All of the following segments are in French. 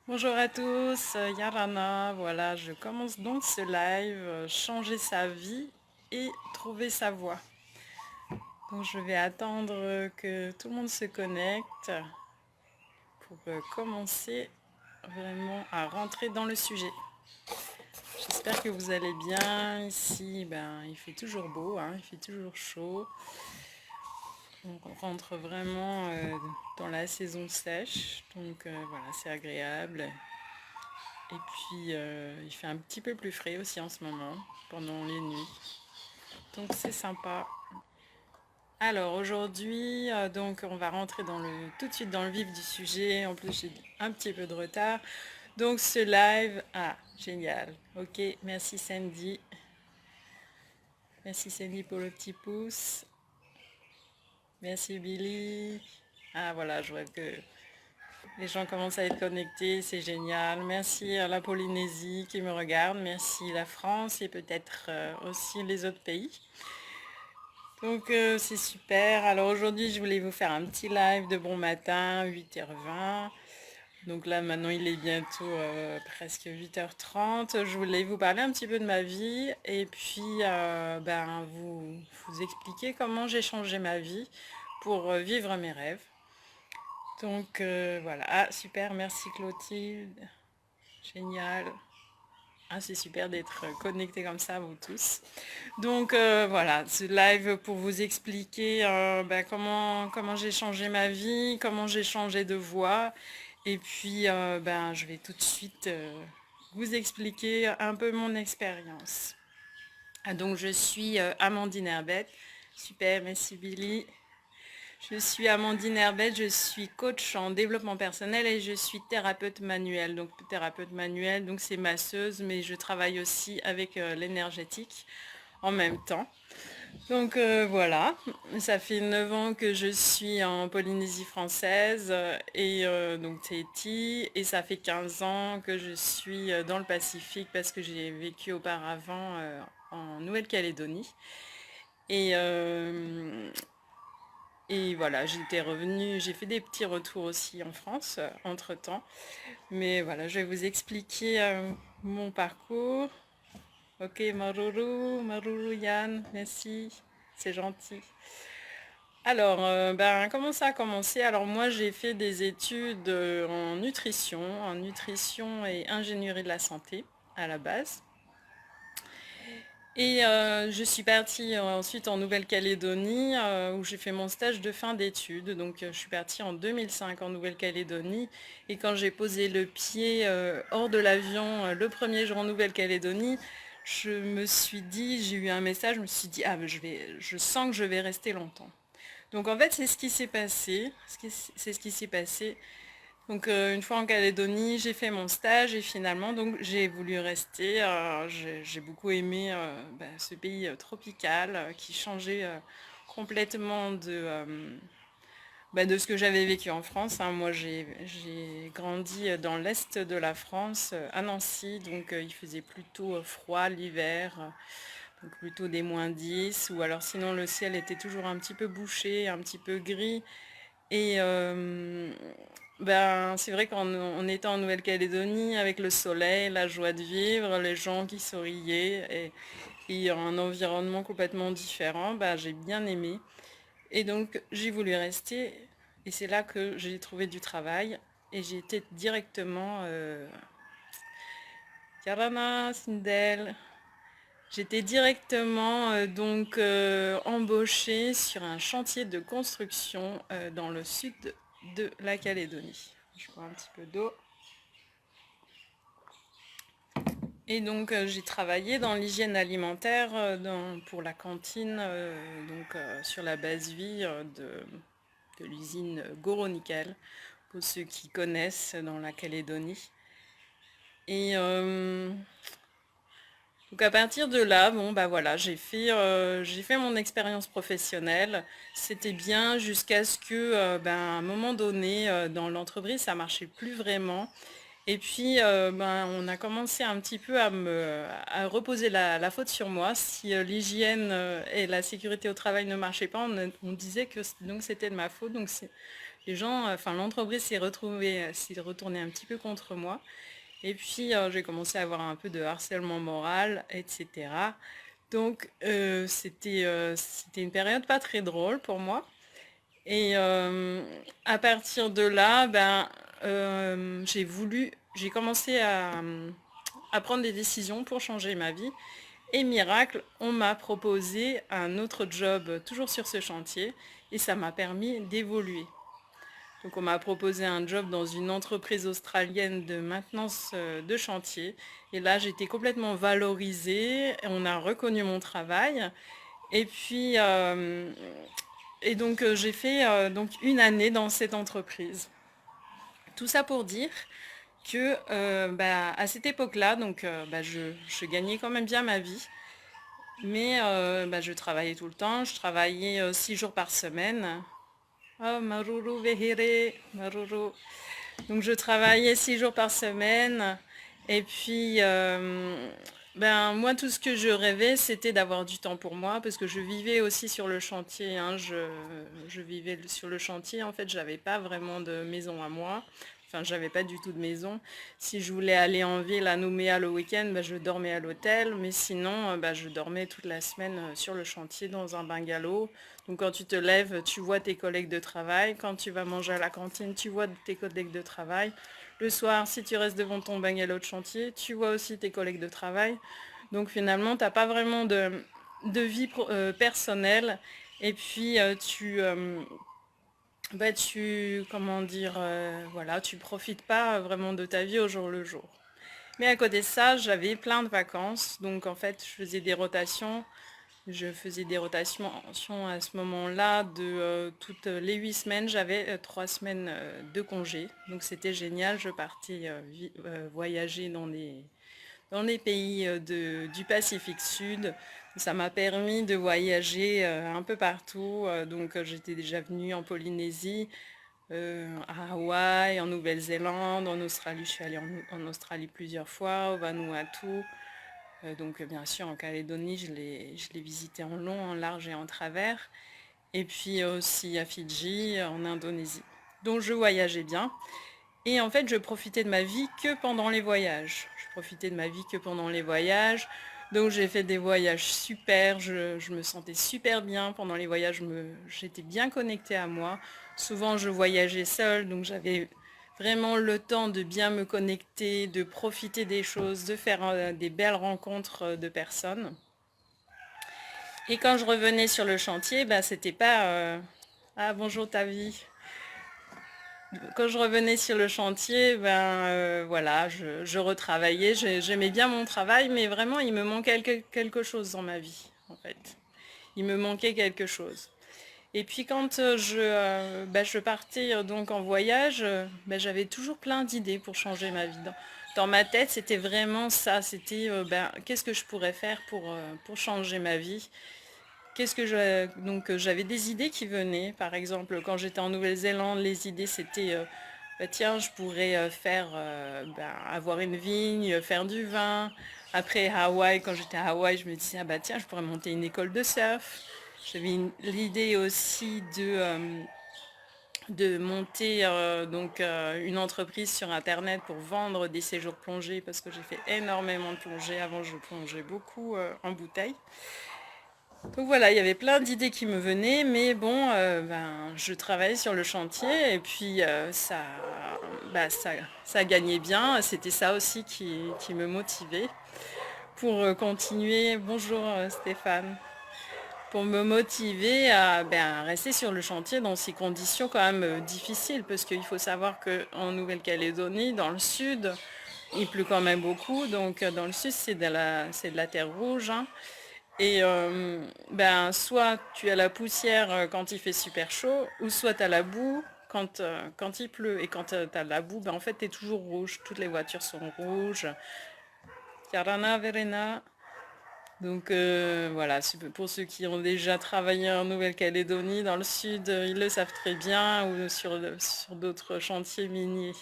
Bonjour à tous, Yarana, voilà, je commence donc ce live, changer sa vie et trouver sa voie. Donc je vais attendre que tout le monde se connecte pour commencer vraiment à rentrer dans le sujet. J'espère que vous allez bien. Ici, il fait toujours beau, hein, il fait toujours chaud. On rentre vraiment dans la saison sèche, donc voilà, c'est agréable. Et puis, il fait un petit peu plus frais aussi en ce moment, pendant les nuits. Donc, c'est sympa. Alors, aujourd'hui, donc, on va rentrer tout de suite dans le vif du sujet. En plus, j'ai un petit peu de retard. Donc, ce live, génial. Ok, merci Sandy. Merci Sandy pour le petit pouce. Merci Billy. Ah, voilà, je vois que les gens commencent à être connectés, c'est génial. Merci à la Polynésie qui me regarde. Merci la France et peut-être aussi les autres pays. Donc c'est super. Alors aujourd'hui, je voulais vous faire un petit live de bon matin, 8h20. Donc là, maintenant, il est bientôt presque 8h30. Je voulais vous parler un petit peu de ma vie et puis vous expliquer comment j'ai changé ma vie pour vivre mes rêves. Donc voilà. Ah, super, merci Clotilde. Génial. Ah, c'est super d'être connecté comme ça, vous tous. Donc voilà, ce live pour vous expliquer comment j'ai changé ma vie, comment j'ai changé de voie. Et puis je vais tout de suite vous expliquer un peu mon expérience. Ah, donc je suis Amandine Herbette. Super, merci Billy. Je suis Amandine Herbette, je suis coach en développement personnel et je suis thérapeute manuel. Donc thérapeute manuel, donc c'est masseuse, mais je travaille aussi avec l'énergétique en même temps. Donc voilà, ça fait 9 ans que je suis en Polynésie française et donc Tahiti, et ça fait 15 ans que je suis dans le Pacifique parce que j'ai vécu auparavant en Nouvelle-Calédonie. Et, euh, et voilà, j'étais revenue, j'ai fait des petits retours aussi en France entre-temps. Mais voilà, je vais vous expliquer mon parcours. Ok, Maruru Yann, merci, c'est gentil. Alors, comment ça a commencé? Alors moi, j'ai fait des études en nutrition et ingénierie de la santé à la base. Et je suis partie ensuite en Nouvelle-Calédonie où j'ai fait mon stage de fin d'études. Donc je suis partie en 2005 en Nouvelle-Calédonie. Et quand j'ai posé le pied hors de l'avion le premier jour en Nouvelle-Calédonie, je me suis dit, j'ai eu un message, je me suis dit, ah, je sens que je vais rester longtemps. Donc en fait, c'est ce qui s'est passé. C'est ce qui s'est passé. Donc une fois en Calédonie, j'ai fait mon stage et finalement donc j'ai voulu rester. J'ai beaucoup aimé ce pays tropical qui changeait complètement de ce que j'avais vécu en France, hein. Moi j'ai grandi dans l'est de la France, à Nancy, donc il faisait plutôt froid l'hiver, donc plutôt des -10, ou alors sinon le ciel était toujours un petit peu bouché, un petit peu gris. Et c'est vrai qu'en étant en Nouvelle-Calédonie, avec le soleil, la joie de vivre, les gens qui souriaient et un environnement complètement différent, j'ai bien aimé. Et donc j'ai voulu rester et c'est là que j'ai trouvé du travail et j'ai été directement Yarana Sindel. J'étais directement embauchée sur un chantier de construction dans le sud de la Calédonie. Je bois un petit peu d'eau. Et donc j'ai travaillé dans l'hygiène alimentaire pour la cantine, sur la base vie de l'usine Goro Nickel, pour ceux qui connaissent dans la Calédonie. Et donc à partir de là, voilà, j'ai fait mon expérience professionnelle. C'était bien jusqu'à ce que, à un moment donné, dans l'entreprise, ça marchait plus vraiment. Et puis, on a commencé un petit peu à reposer la faute sur moi. Si l'hygiène et la sécurité au travail ne marchaient pas, on disait que donc c'était de ma faute. Donc les gens, enfin l'entreprise s'est retournée un petit peu contre moi. Et puis j'ai commencé à avoir un peu de harcèlement moral, etc. Donc c'était une période pas très drôle pour moi. Et à partir de là, j'ai commencé à prendre des décisions pour changer ma vie. Et miracle, on m'a proposé un autre job toujours sur ce chantier et ça m'a permis d'évoluer. Donc on m'a proposé un job dans une entreprise australienne de maintenance de chantier. Et là, j'étais complètement valorisée, on a reconnu mon travail. Et puis, j'ai fait donc une année dans cette entreprise. Tout ça pour dire que à cette époque-là, je gagnais quand même bien ma vie. Mais je travaillais tout le temps, je travaillais 6 jours par semaine. Oh, Maruru Vehire, Maruru. Donc je travaillais 6 jours par semaine. Et puis, moi, tout ce que je rêvais, c'était d'avoir du temps pour moi, parce que je vivais aussi sur le chantier, hein. Je vivais sur le chantier. En fait, j'avais pas vraiment de maison à moi. Enfin, j'avais pas du tout de maison. Si je voulais aller en ville à Nouméa le week-end, je dormais à l'hôtel. Mais sinon, je dormais toute la semaine sur le chantier dans un bungalow. Donc quand tu te lèves, tu vois tes collègues de travail. Quand tu vas manger à la cantine, tu vois tes collègues de travail. Le soir, si tu restes devant ton bungalow de chantier, tu vois aussi tes collègues de travail. Donc finalement, tu n'as pas vraiment de vie personnelle. Et puis comment dire, voilà, tu profites pas vraiment de ta vie au jour le jour. Mais à côté de ça, j'avais plein de vacances. Donc en fait, je faisais des rotations. Je faisais des rotations à ce moment-là de toutes les 8 semaines, j'avais 3 semaines de congé. Donc c'était génial, je partais voyager dans les pays du Pacifique Sud. Ça m'a permis de voyager un peu partout. J'étais déjà venue en Polynésie, à Hawaï, en Nouvelle-Zélande, en Australie. Je suis allée en Australie plusieurs fois, au Vanuatu. Bien sûr, en Calédonie, je l'ai visité en long, en large et en travers. Et puis aussi à Fidji, en Indonésie. Donc je voyageais bien. Et en fait, je profitais de ma vie que pendant les voyages. Je profitais de ma vie que pendant les voyages. Donc j'ai fait des voyages super, je me sentais super bien pendant les voyages, j'étais bien connectée à moi. Souvent je voyageais seule, donc j'avais vraiment le temps de bien me connecter, de profiter des choses, de faire des belles rencontres de personnes. Et quand je revenais sur le chantier, c'était pas ah bonjour ta vie. Quand je revenais sur le chantier, voilà, je retravaillais, j'aimais bien mon travail, mais vraiment il me manquait quelque chose dans ma vie, en fait. Il me manquait quelque chose. Et puis quand je partais donc en voyage, j'avais toujours plein d'idées pour changer ma vie. Dans ma tête, c'était vraiment ça, c'était qu'est-ce que je pourrais faire pour changer ma vie. J'avais des idées qui venaient. Par exemple, quand j'étais en Nouvelle-Zélande, les idées c'était tiens, je pourrais avoir une vigne, faire du vin. Après Hawaï, quand j'étais à Hawaï, je me disais ah tiens, je pourrais monter une école de surf. J'avais l'idée aussi de monter une entreprise sur internet pour vendre des séjours plongés parce que j'ai fait énormément de plongées. Avant, je plongeais beaucoup en bouteille. Donc voilà, il y avait plein d'idées qui me venaient, mais bon, je travaillais sur le chantier et puis ça gagnait bien. C'était ça aussi qui me motivait pour continuer. Bonjour Stéphane. Pour me motiver à rester sur le chantier dans ces conditions quand même difficiles, parce qu'il faut savoir qu'en Nouvelle-Calédonie, dans le sud, il pleut quand même beaucoup, donc dans le sud c'est de la terre rouge, hein. Et soit tu as la poussière quand il fait super chaud, ou soit tu as la boue quand il pleut. Et quand tu as la boue, en fait tu es toujours rouge, toutes les voitures sont rouges. Yarana Verena. Donc voilà, pour ceux qui ont déjà travaillé en Nouvelle-Calédonie, dans le sud, ils le savent très bien, ou sur d'autres chantiers miniers.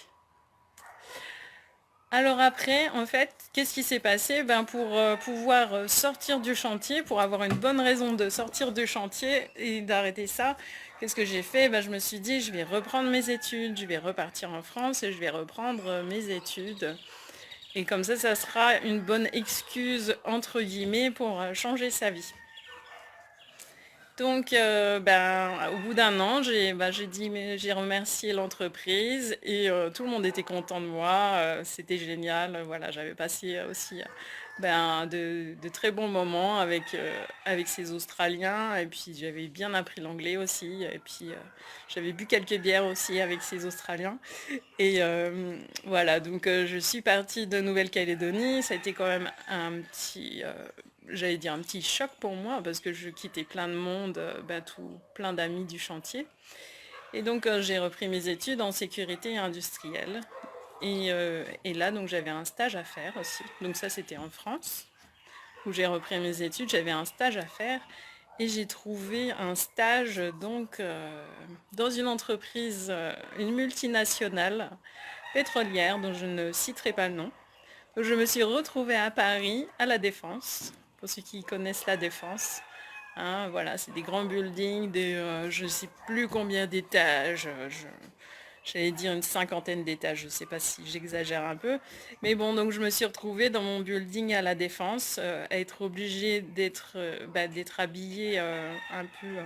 Alors après, en fait, qu'est-ce qui s'est passé? Ben pour pouvoir sortir du chantier, pour avoir une bonne raison de sortir du chantier et d'arrêter ça, qu'est-ce que j'ai fait? Ben, je me suis dit, je vais reprendre mes études, je vais repartir en France et je vais reprendre mes études. Et comme ça sera une bonne excuse, entre guillemets, pour changer sa vie. Donc, ben, au bout d'un an, j'ai dit, mais j'ai remercié l'entreprise et tout le monde était content de moi. C'était génial. Voilà, j'avais passé aussi ben, de très bons moments avec ces Australiens et puis j'avais bien appris l'anglais aussi. Et puis j'avais bu quelques bières aussi avec ces Australiens. Et voilà, donc je suis partie de Nouvelle-Calédonie. Ça a été quand même un petit, j'allais dire un petit choc pour moi parce que je quittais plein de monde, bah, plein d'amis du chantier. Et donc j'ai repris mes études en sécurité industrielle. Et là, donc j'avais un stage à faire aussi. Donc ça, c'était en France où j'ai repris mes études. J'avais un stage à faire et j'ai trouvé un stage donc dans une entreprise, une multinationale pétrolière dont je ne citerai pas le nom. Donc, je me suis retrouvée à Paris, à La Défense, pour ceux qui connaissent La Défense. Hein, voilà, c'est des grands buildings, je ne sais plus combien d'étages, j'allais dire une cinquantaine d'étages, je ne sais pas si j'exagère un peu. Mais bon, donc je me suis retrouvée dans mon building à La Défense, à être obligée d'être habillée un peu,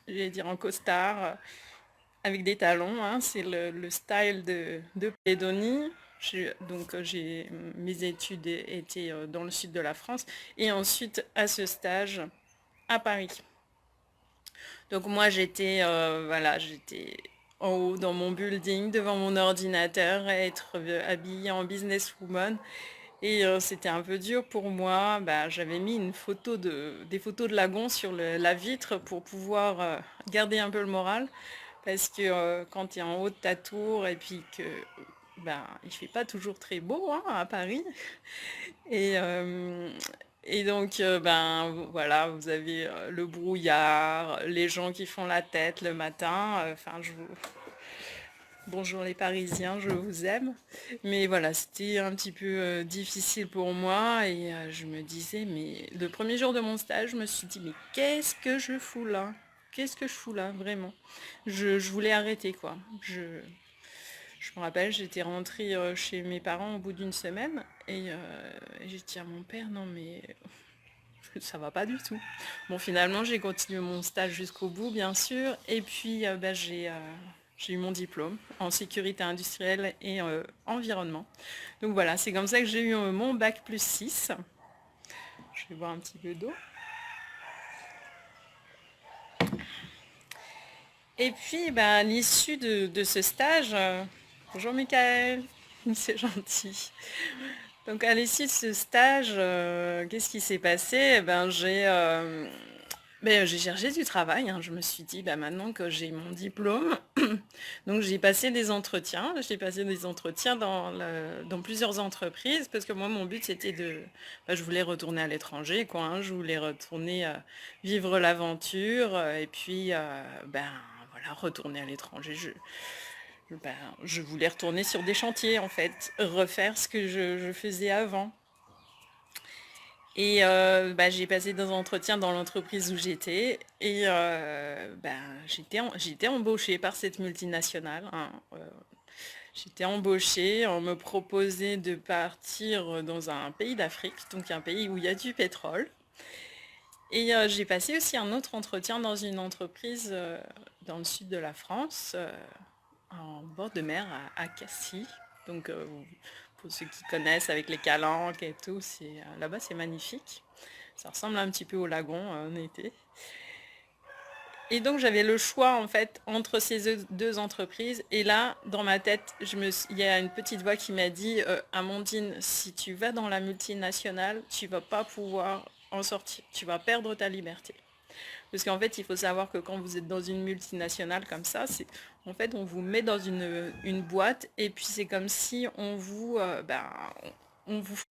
j'allais dire en costard, avec des talons, hein, c'est le style de Calédonie. Donc mes études étaient dans le sud de la France et ensuite à ce stage à Paris. Donc moi j'étais en haut dans mon building devant mon ordinateur à être habillée en businesswoman et c'était un peu dur pour moi. Bah, j'avais mis des photos de lagons sur la vitre pour pouvoir garder un peu le moral. Parce que quand tu es en haut de ta tour et puis que ben, il fait pas toujours très beau hein, à Paris. Et, euh, et donc, ben voilà, vous avez le brouillard, les gens qui font la tête le matin. Enfin, bonjour les Parisiens, je vous aime. Mais voilà, c'était un petit peu difficile pour moi et je me disais, mais le premier jour de mon stage, je me suis dit, mais qu'est-ce que je fous là? Qu'est-ce que je fous là, vraiment? Je voulais arrêter, quoi. Je me rappelle, j'étais rentrée chez mes parents au bout d'une semaine et j'ai dit à mon père, non mais ça va pas du tout. Bon, finalement, j'ai continué mon stage jusqu'au bout, bien sûr, et puis bah, j'ai eu mon diplôme en sécurité industrielle et environnement. Donc voilà, c'est comme ça que j'ai eu mon bac plus 6. Je vais boire un petit peu d'eau. Et puis, bah, à l'issue de ce stage, bonjour Michael, c'est gentil. Donc à l'issue de ce stage, qu'est-ce qui s'est passé? Eh ben, j'ai cherché du travail, hein. Je me suis dit, bah, maintenant que j'ai mon diplôme, donc j'ai passé des entretiens dans plusieurs entreprises, parce que moi, mon but, je voulais retourner à l'étranger, quoi, hein. Je voulais retourner vivre l'aventure, et puis, ben, voilà, retourner à l'étranger. Ben, je voulais retourner sur des chantiers, en fait, refaire ce que je faisais avant. Et bah, j'ai passé des entretiens dans l'entreprise où j'étais et ben, j'étais embauchée par cette multinationale, hein. J'étais embauchée, on me proposait de partir dans un pays d'Afrique, donc un pays où il y a du pétrole. Et j'ai passé aussi un autre entretien dans une entreprise dans le sud de la France, en bord de mer à Cassis. Donc pour ceux qui connaissent avec les calanques et tout, là-bas c'est magnifique. Ça ressemble un petit peu au lagon en été. Et donc j'avais le choix en fait entre ces deux entreprises. Et là, dans ma tête, il y a une petite voix qui m'a dit Amandine, si tu vas dans la multinationale, tu vas pas pouvoir en sortir. Tu vas perdre ta liberté. Parce qu'en fait, il faut savoir que quand vous êtes dans une multinationale comme ça, en fait, on vous met dans une boîte et puis c'est comme si on vous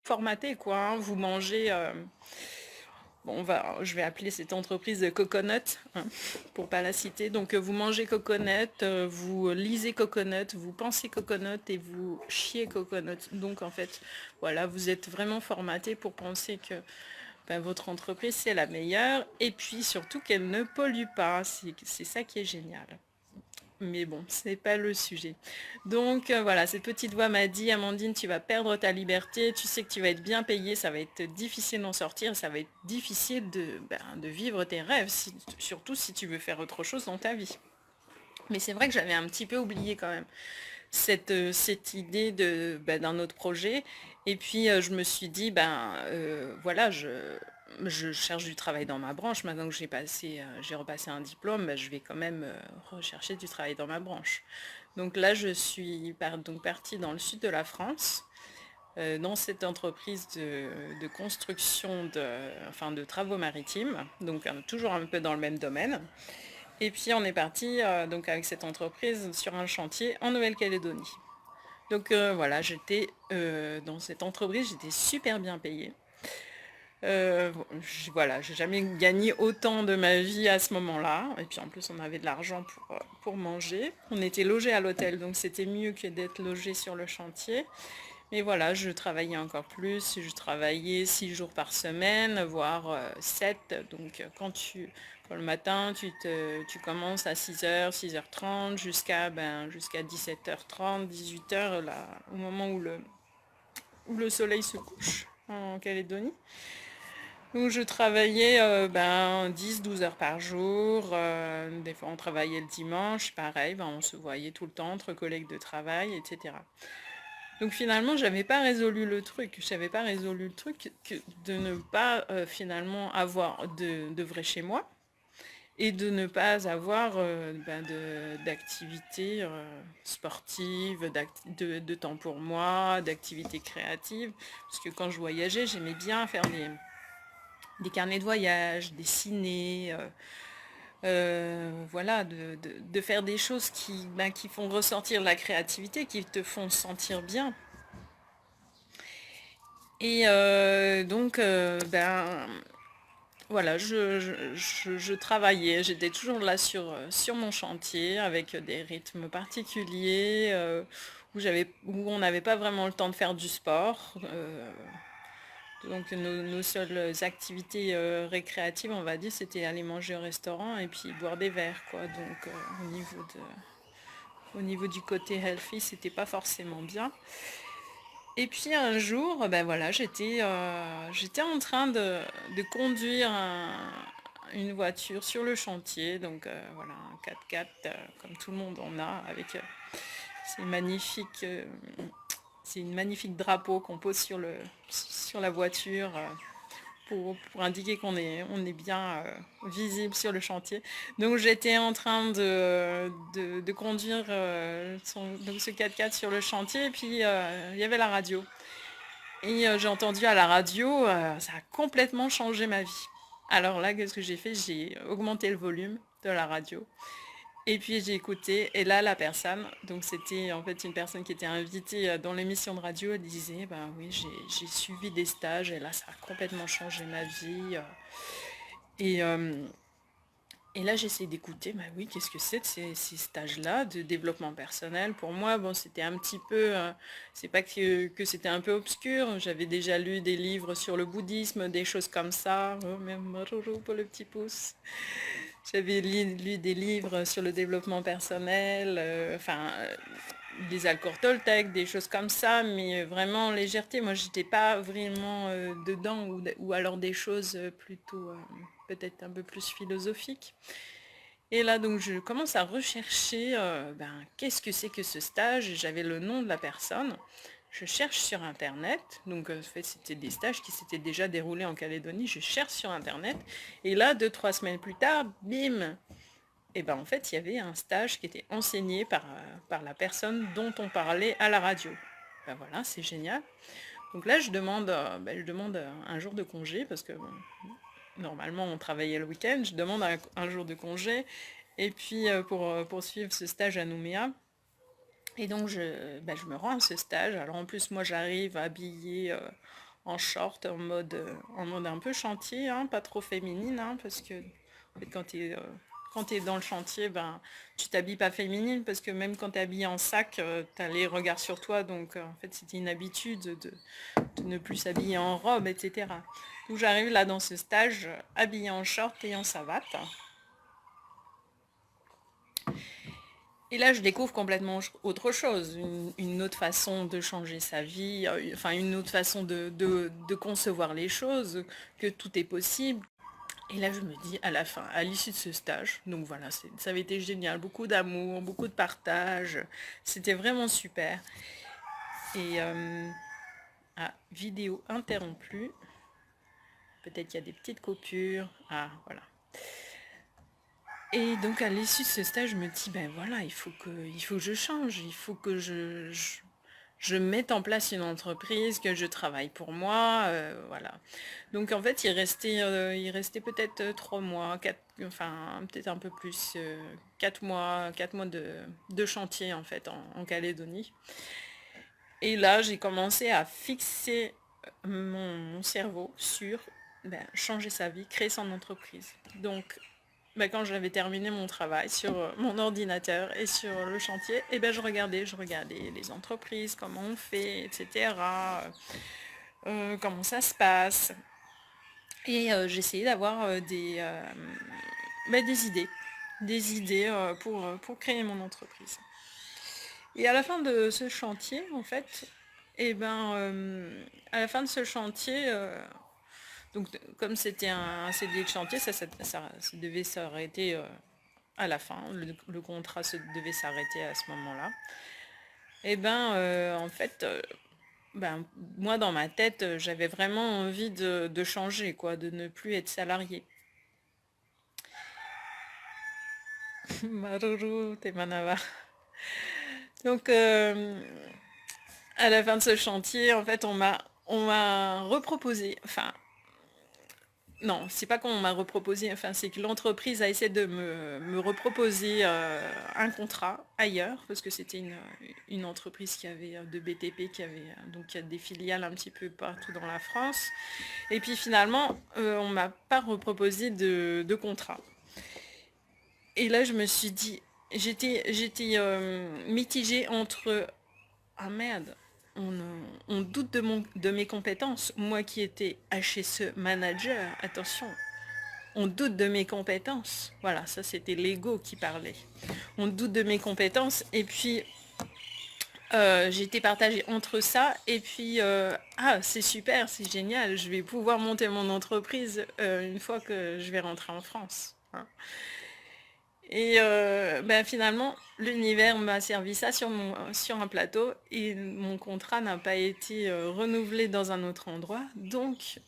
formatait, quoi, hein. Vous mangez, bon, je vais appeler cette entreprise Coconut, hein, pour pas la citer. Donc vous mangez Coconut, vous lisez Coconut, vous pensez Coconut et vous chiez Coconut. Donc en fait, voilà, vous êtes vraiment formaté pour penser que ben, votre entreprise c'est la meilleure et puis surtout qu'elle ne pollue pas. C'est ça qui est génial. Mais bon, c'est pas le sujet. Donc voilà, cette petite voix m'a dit, Amandine, tu vas perdre ta liberté, tu sais que tu vas être bien payée, ça va être difficile d'en sortir, ça va être difficile de vivre tes rêves, surtout si tu veux faire autre chose dans ta vie. Mais c'est vrai que j'avais un petit peu oublié quand même cette idée d'un autre projet. Et puis je me suis dit, voilà, je cherche du travail dans ma branche. Maintenant que j'ai repassé un diplôme, ben, je vais quand même rechercher du travail dans ma branche. Donc là, je suis donc partie dans le sud de la France, dans cette entreprise de construction enfin, de travaux maritimes, donc toujours un peu dans le même domaine. Et puis on est parti donc avec cette entreprise sur un chantier en Nouvelle-Calédonie. Donc voilà, j'étais dans cette entreprise, j'étais super bien payée. Bon, voilà, j'ai jamais gagné autant de ma vie à ce moment-là. Et puis en plus, on avait de l'argent pour manger. On était logé à l'hôtel, donc c'était mieux que d'être logé sur le chantier. Mais voilà, je travaillais encore plus. Je travaillais 6 jours par semaine, voire 7. Donc quand le matin, tu commences à 6h, 6h30 jusqu'à 17h30, 18h, là, au moment où le soleil se couche en Calédonie. Donc je travaillais 10-12 heures par jour. Des fois on travaillait le dimanche, pareil, on se voyait tout le temps entre collègues de travail, etc. Donc finalement, j'avais pas résolu le truc. J'avais pas résolu le truc de ne pas finalement avoir de vrai chez moi et de ne pas avoir d'activités sportives, de temps pour moi, d'activités créatives. Parce que quand je voyageais, j'aimais bien faire des carnets de voyage, dessiner, voilà, de faire des choses qui font ressortir la créativité, qui te font sentir bien. Et voilà, je travaillais, j'étais toujours là sur mon chantier avec des rythmes particuliers où on n'avait pas vraiment le temps de faire du sport. Donc nos seules activités récréatives, on va dire, c'était aller manger au restaurant et puis boire des verres, quoi. Donc au niveau du côté healthy, c'était pas forcément bien. Et puis un jour, ben voilà, j'étais en train de conduire une voiture sur le chantier, donc voilà, un 4x4 comme tout le monde en a, avec ces magnifiques, c'est une magnifique drapeau qu'on pose sur la voiture pour indiquer on est bien visible sur le chantier. Donc j'étais en train de conduire donc ce 4x4 sur le chantier et puis il y avait la radio. Et j'ai entendu à la radio, ça a complètement changé ma vie. Alors là, qu'est-ce que j'ai fait? J'ai augmenté le volume de la radio. Et puis j'ai écouté, et là la personne, donc c'était en fait une personne qui était invitée dans l'émission de radio, elle disait, ben oui, j'ai suivi des stages, et là ça a complètement changé ma vie. Et, euh, et là j'essaie d'écouter, ben oui, qu'est-ce que c'est de ces stages-là de développement personnel? Pour moi, bon, c'était un petit peu, c'est pas que c'était un peu obscur, j'avais déjà lu des livres sur le bouddhisme, des choses comme ça, oh, même Maruru pour le petit pouce. J'avais lu des livres sur le développement personnel, des Alcor Toltec, des choses comme ça, mais vraiment en légèreté. Moi, j'étais pas vraiment dedans, ou alors des choses plutôt peut-être un peu plus philosophiques. Et là, donc, je commence à rechercher qu'est-ce que c'est que ce stage. J'avais le nom de la personne. Je cherche sur Internet. Donc, en fait, c'était des stages qui s'étaient déjà déroulés en Calédonie. Je cherche sur Internet. Et là, 2-3 semaines plus tard, bim! Et ben en fait, il y avait un stage qui était enseigné par la personne dont on parlait à la radio. Ben voilà, c'est génial. Donc là, je demande un jour de congé parce que bon, normalement on travaillait le week-end. Je demande un jour de congé et puis pour poursuivre ce stage à Nouméa. Et donc je me rends à ce stage. Alors en plus, moi j'arrive habillée en short, en mode un peu chantier, hein, pas trop féminine, hein, parce que en fait, quand tu es dans le chantier, ben, tu t'habilles pas féminine, parce que même quand tu es habillée en sac, tu as les regards sur toi, donc en fait c'était une habitude de ne plus s'habiller en robe, etc. Donc j'arrive là dans ce stage, habillée en short et en savate. Et là, je découvre complètement autre chose, une autre façon de changer sa vie, enfin une autre façon de concevoir les choses, que tout est possible. Et là, je me dis, à la fin, à l'issue de ce stage, donc voilà, ça avait été génial, beaucoup d'amour, beaucoup de partage, c'était vraiment super. Et vidéo interrompue, peut-être qu'il y a des petites coupures, ah voilà. Et donc à l'issue de ce stage, je me dis, ben voilà, il faut que je change, il faut que je mette en place une entreprise, que je travaille pour moi, voilà. Donc en fait, il restait peut-être 3 mois, enfin peut-être un peu plus, 4 mois de chantier en fait en Calédonie. Et là, j'ai commencé à fixer mon cerveau sur ben, changer sa vie, créer son entreprise. Donc quand j'avais terminé mon travail sur mon ordinateur et sur le chantier, et ben je regardais les entreprises, comment on fait, etc. Comment ça se passe. Et j'essayais d'avoir des idées pour créer mon entreprise. Et à la fin de ce chantier, en fait, et ben, à la fin de ce chantier, donc comme c'était un CDI de chantier, ça devait s'arrêter à la fin, le contrat devait s'arrêter à ce moment-là. Et ben en fait, ben, moi dans ma tête, j'avais vraiment envie de changer, quoi, de ne plus être salarié. Maruru, t'es manava. Donc à la fin de ce chantier, en fait, on m'a reproposé, enfin non, c'est pas qu'on m'a reproposé, enfin c'est que l'entreprise a essayé de me reproposer un contrat ailleurs, parce que c'était une entreprise qui avait de BTP, donc qui a des filiales un petit peu partout dans la France. Et puis finalement, on m'a pas reproposé de contrat. Et là, je me suis dit, j'étais mitigée entre ah merde, on doute de mes compétences. Moi qui étais HSE manager, attention, on doute de mes compétences. Voilà, ça c'était l'ego qui parlait. On doute de mes compétences et puis j'ai été partagée entre ça et puis ah c'est super, c'est génial, je vais pouvoir monter mon entreprise une fois que je vais rentrer en France. Hein. Et ben, finalement, l'univers m'a servi ça sur un plateau et mon contrat n'a pas été renouvelé dans un autre endroit. Donc,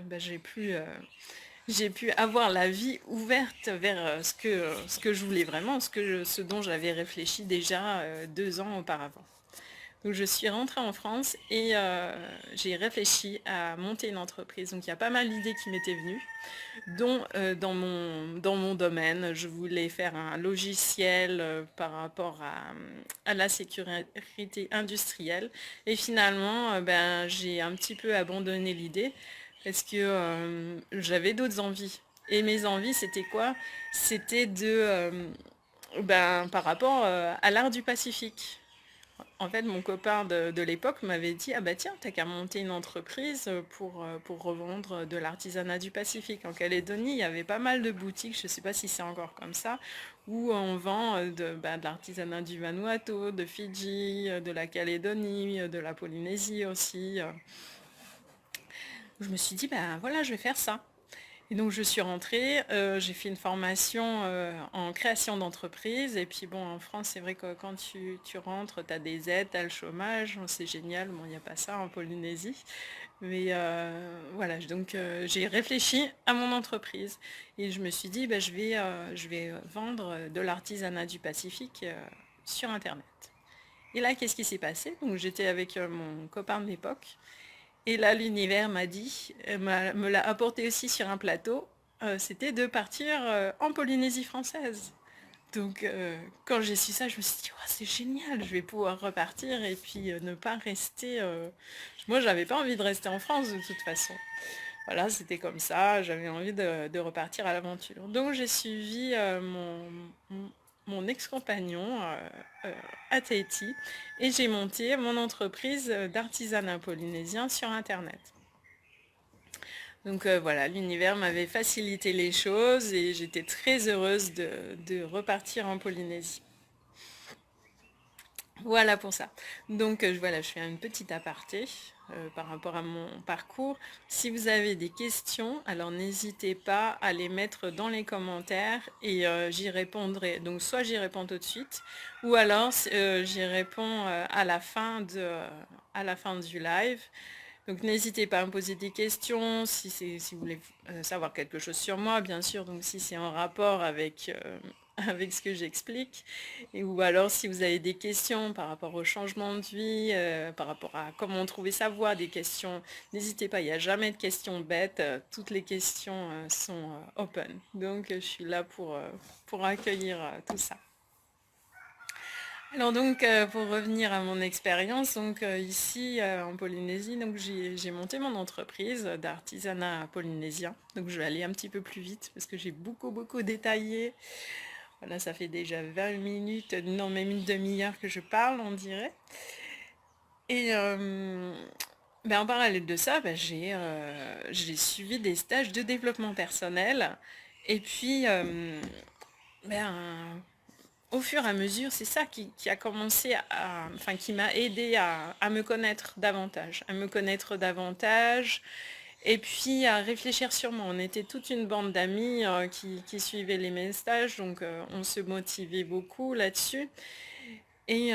ben, j'ai pu avoir la vie ouverte vers ce que je voulais vraiment, ce dont j'avais réfléchi déjà 2 ans auparavant. Donc je suis rentrée en France et j'ai réfléchi à monter une entreprise. Donc il y a pas mal d'idées qui m'étaient venues, dont dans mon domaine, je voulais faire un logiciel par rapport à la sécurité industrielle. Et finalement, ben, j'ai un petit peu abandonné l'idée parce que j'avais d'autres envies. Et mes envies, c'était quoi? C'était ben, par rapport à l'art du Pacifique. En fait, mon copain de l'époque m'avait dit, ah bah tiens, t'as qu'à monter une entreprise pour revendre de l'artisanat du Pacifique. En Calédonie, il y avait pas mal de boutiques, je ne sais pas si c'est encore comme ça, où on vend de l'artisanat du Vanuatu, de Fidji, de la Calédonie, de la Polynésie aussi. Je me suis dit, ben voilà, je vais faire ça. Et donc je suis rentrée, j'ai fait une formation en création d'entreprise. Et puis bon, en France, c'est vrai que quand tu rentres, tu as des aides, tu as le chômage, c'est génial. Bon, il n'y a pas ça en Polynésie. Mais voilà, donc j'ai réfléchi à mon entreprise. Et je me suis dit, bah, je vais vendre de l'artisanat du Pacifique sur Internet. Et là, qu'est-ce qui s'est passé? Donc j'étais avec mon copain de l'époque. Et là, l'univers m'a dit, me l'a apporté aussi sur un plateau, c'était de partir en Polynésie française. Donc quand j'ai su ça, je me suis dit: «Oh, c'est génial, je vais pouvoir repartir et puis ne pas rester...» Moi, j'avais pas envie de rester en France de toute façon. Voilà, c'était comme ça, j'avais envie de repartir à l'aventure. Donc j'ai suivi mon ex-compagnon à Tahiti et j'ai monté mon entreprise d'artisanat polynésien sur Internet. Donc voilà, l'univers m'avait facilité les choses et j'étais très heureuse de repartir en Polynésie. Voilà pour ça. Donc voilà, je fais une petite aparté par rapport à mon parcours. Si vous avez des questions, alors n'hésitez pas à les mettre dans les commentaires et j'y répondrai. Donc soit j'y réponds tout de suite, ou alors j'y réponds à la fin du live. Donc n'hésitez pas à me poser des questions si vous voulez savoir quelque chose sur moi, bien sûr. Donc si c'est en rapport avec, avec ce que j'explique, ou alors si vous avez des questions par rapport au changement de vie, par rapport à comment trouver sa voie, des questions, n'hésitez pas, il n'y a jamais de questions bêtes, toutes les questions sont open. Donc je suis là pour accueillir tout ça. Alors donc pour revenir à mon expérience, donc ici en Polynésie, donc j'ai monté mon entreprise d'artisanat polynésien. Donc je vais aller un petit peu plus vite parce que j'ai beaucoup détaillé. Voilà, ça fait déjà 20 minutes, non même une demi-heure que je parle, on dirait. Et en parallèle de ça, j'ai suivi des stages de développement personnel. Et puis, ben, au fur et à mesure, c'est ça qui a commencé enfin, qui m'a aidé à me connaître davantage, et puis à réfléchir sur moi. On était toute une bande d'amis qui suivaient les mêmes stages, donc on se motivait beaucoup là-dessus. Et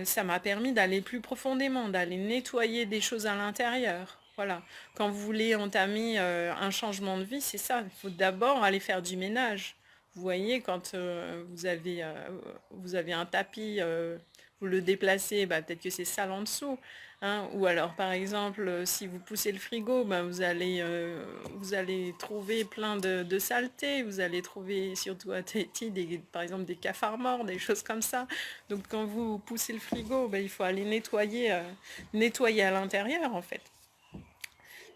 ça m'a permis d'aller plus profondément, d'aller nettoyer des choses à l'intérieur. Voilà. Quand vous voulez entamer un changement de vie, c'est ça. Il faut d'abord aller faire du ménage. Vous voyez, quand vous avez un tapis, vous le déplacez, bah, peut-être que c'est sale en dessous. Hein. Ou alors, par exemple, si vous poussez le frigo, bah, vous allez trouver plein de saletés. Vous allez trouver, surtout à Tahiti, par exemple, des cafards morts, des choses comme ça. Donc quand vous poussez le frigo, ben, il faut aller nettoyer à l'intérieur en fait.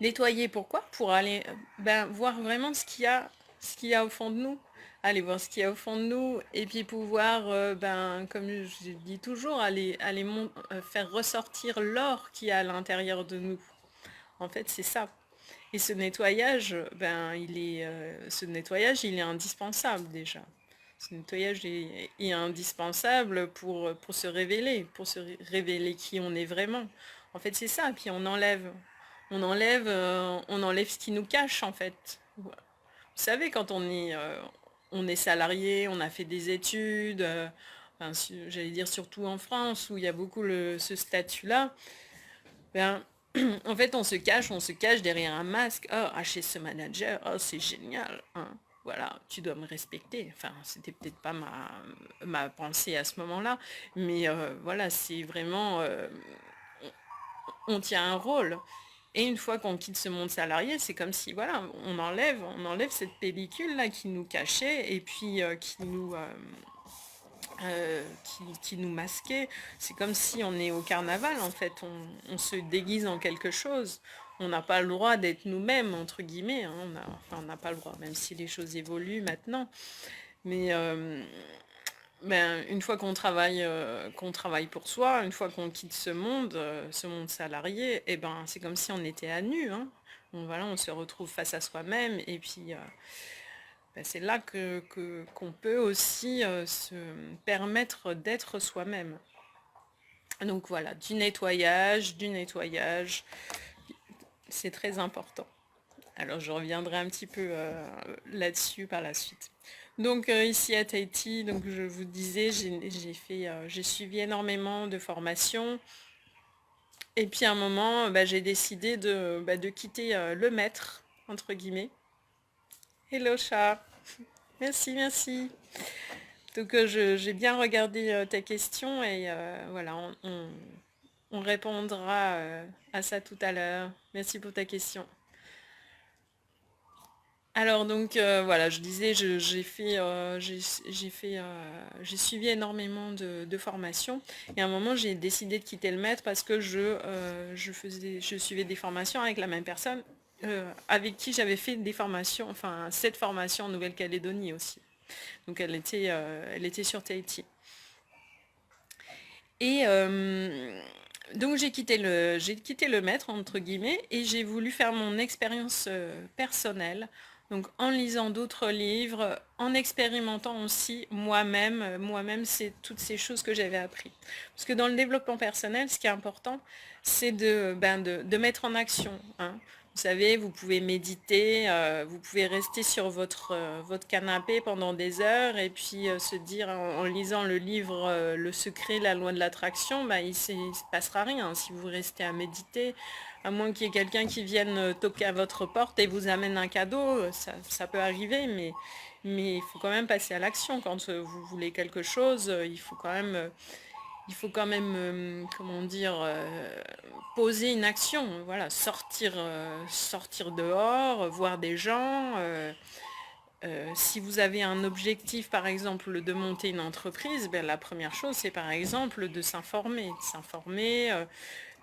Nettoyer pourquoi? Pour aller voir vraiment ce qu'il y a au fond de nous. Aller voir ce qu'il y a au fond de nous et puis pouvoir, comme je dis toujours, faire ressortir l'or qui y a à l'intérieur de nous. En fait, c'est ça. Et ce nettoyage, il est indispensable déjà. Ce nettoyage est indispensable pour se révéler qui on est vraiment. En fait, c'est ça. Puis on enlève ce qui nous cache, en fait. Vous savez, quand on est salarié, on a fait des études, enfin, j'allais dire surtout en France, où il y a beaucoup ce statut-là, ben, en fait, on se cache derrière un masque. Oh, chez ce manager, oh, c'est génial, hein. Voilà, tu dois me respecter. Enfin, c'était peut-être pas ma pensée à ce moment-là, mais voilà, c'est vraiment, on tient un rôle. Et une fois qu'on quitte ce monde salarié, c'est comme si, voilà, on enlève cette pellicule là qui nous cachait et puis qui nous masquait. C'est comme si on est au carnaval, en fait. On se déguise en quelque chose. On n'a pas le droit d'être nous-mêmes, entre guillemets. Hein. On n'a pas le droit, même si les choses évoluent maintenant. Mais une fois qu'on travaille pour soi, une fois qu'on quitte ce monde salarié, c'est comme si on était à nu. Hein. Voilà, on se retrouve face à soi-même et puis c'est là qu'on peut aussi se permettre d'être soi-même. Donc voilà, du nettoyage, c'est très important. Alors je reviendrai un petit peu là-dessus par la suite. Donc ici à Tahiti, donc je vous disais, j'ai suivi énormément de formations. Et puis à un moment, j'ai décidé de quitter le maître, entre guillemets. Hello chat, merci. Donc j'ai bien regardé ta question et voilà, on répondra à ça tout à l'heure. Merci pour ta question. Alors donc voilà, je disais, j'ai suivi énormément de formations et à un moment j'ai décidé de quitter le maître parce que je suivais des formations avec la même personne avec qui j'avais fait des formations, enfin cette formation en Nouvelle-Calédonie aussi. Donc elle était sur Tahiti. Et donc j'ai quitté le maître, entre guillemets, et j'ai voulu faire mon expérience personnelle. Donc en lisant d'autres livres, en expérimentant aussi moi-même. Moi-même, c'est toutes ces choses que j'avais appris. Parce que dans le développement personnel, ce qui est important, c'est de mettre en action, hein. Vous savez, vous pouvez méditer, vous pouvez rester sur votre canapé pendant des heures et puis se dire en lisant le livre Le secret, la loi de l'attraction, bah, il se passera rien si vous restez à méditer, à moins qu'il y ait quelqu'un qui vienne toquer à votre porte et vous amène un cadeau, ça peut arriver, mais il faut quand même passer à l'action. Quand vous voulez quelque chose, il faut quand même, comment dire, poser une action, voilà, sortir dehors, voir des gens. Si vous avez un objectif, par exemple, de monter une entreprise, ben, la première chose, c'est par exemple de s'informer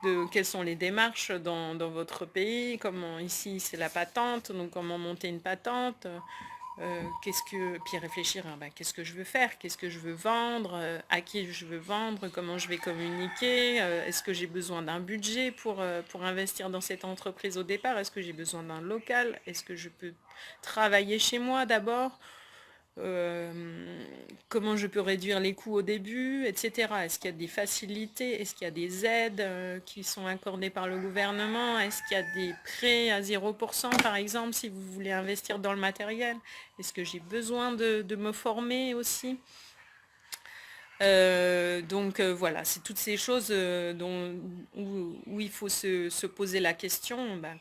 de quelles sont les démarches dans votre pays, comment ici c'est la patente, donc comment monter une patente, puis réfléchir, hein, bah, qu'est-ce que je veux faire, qu'est-ce que je veux vendre, à qui je veux vendre, comment je vais communiquer, est-ce que j'ai besoin d'un budget pour investir dans cette entreprise au départ, est-ce que j'ai besoin d'un local, est-ce que je peux travailler chez moi d'abord, comment je peux réduire les coûts au début, etc. Est-ce qu'il y a des facilités, est-ce qu'il y a des aides qui sont accordées par le gouvernement, est-ce qu'il y a des prêts à 0% par exemple si vous voulez investir dans le matériel, est-ce que j'ai besoin de me former aussi. Donc voilà, c'est toutes ces choses où il faut se poser la question ben,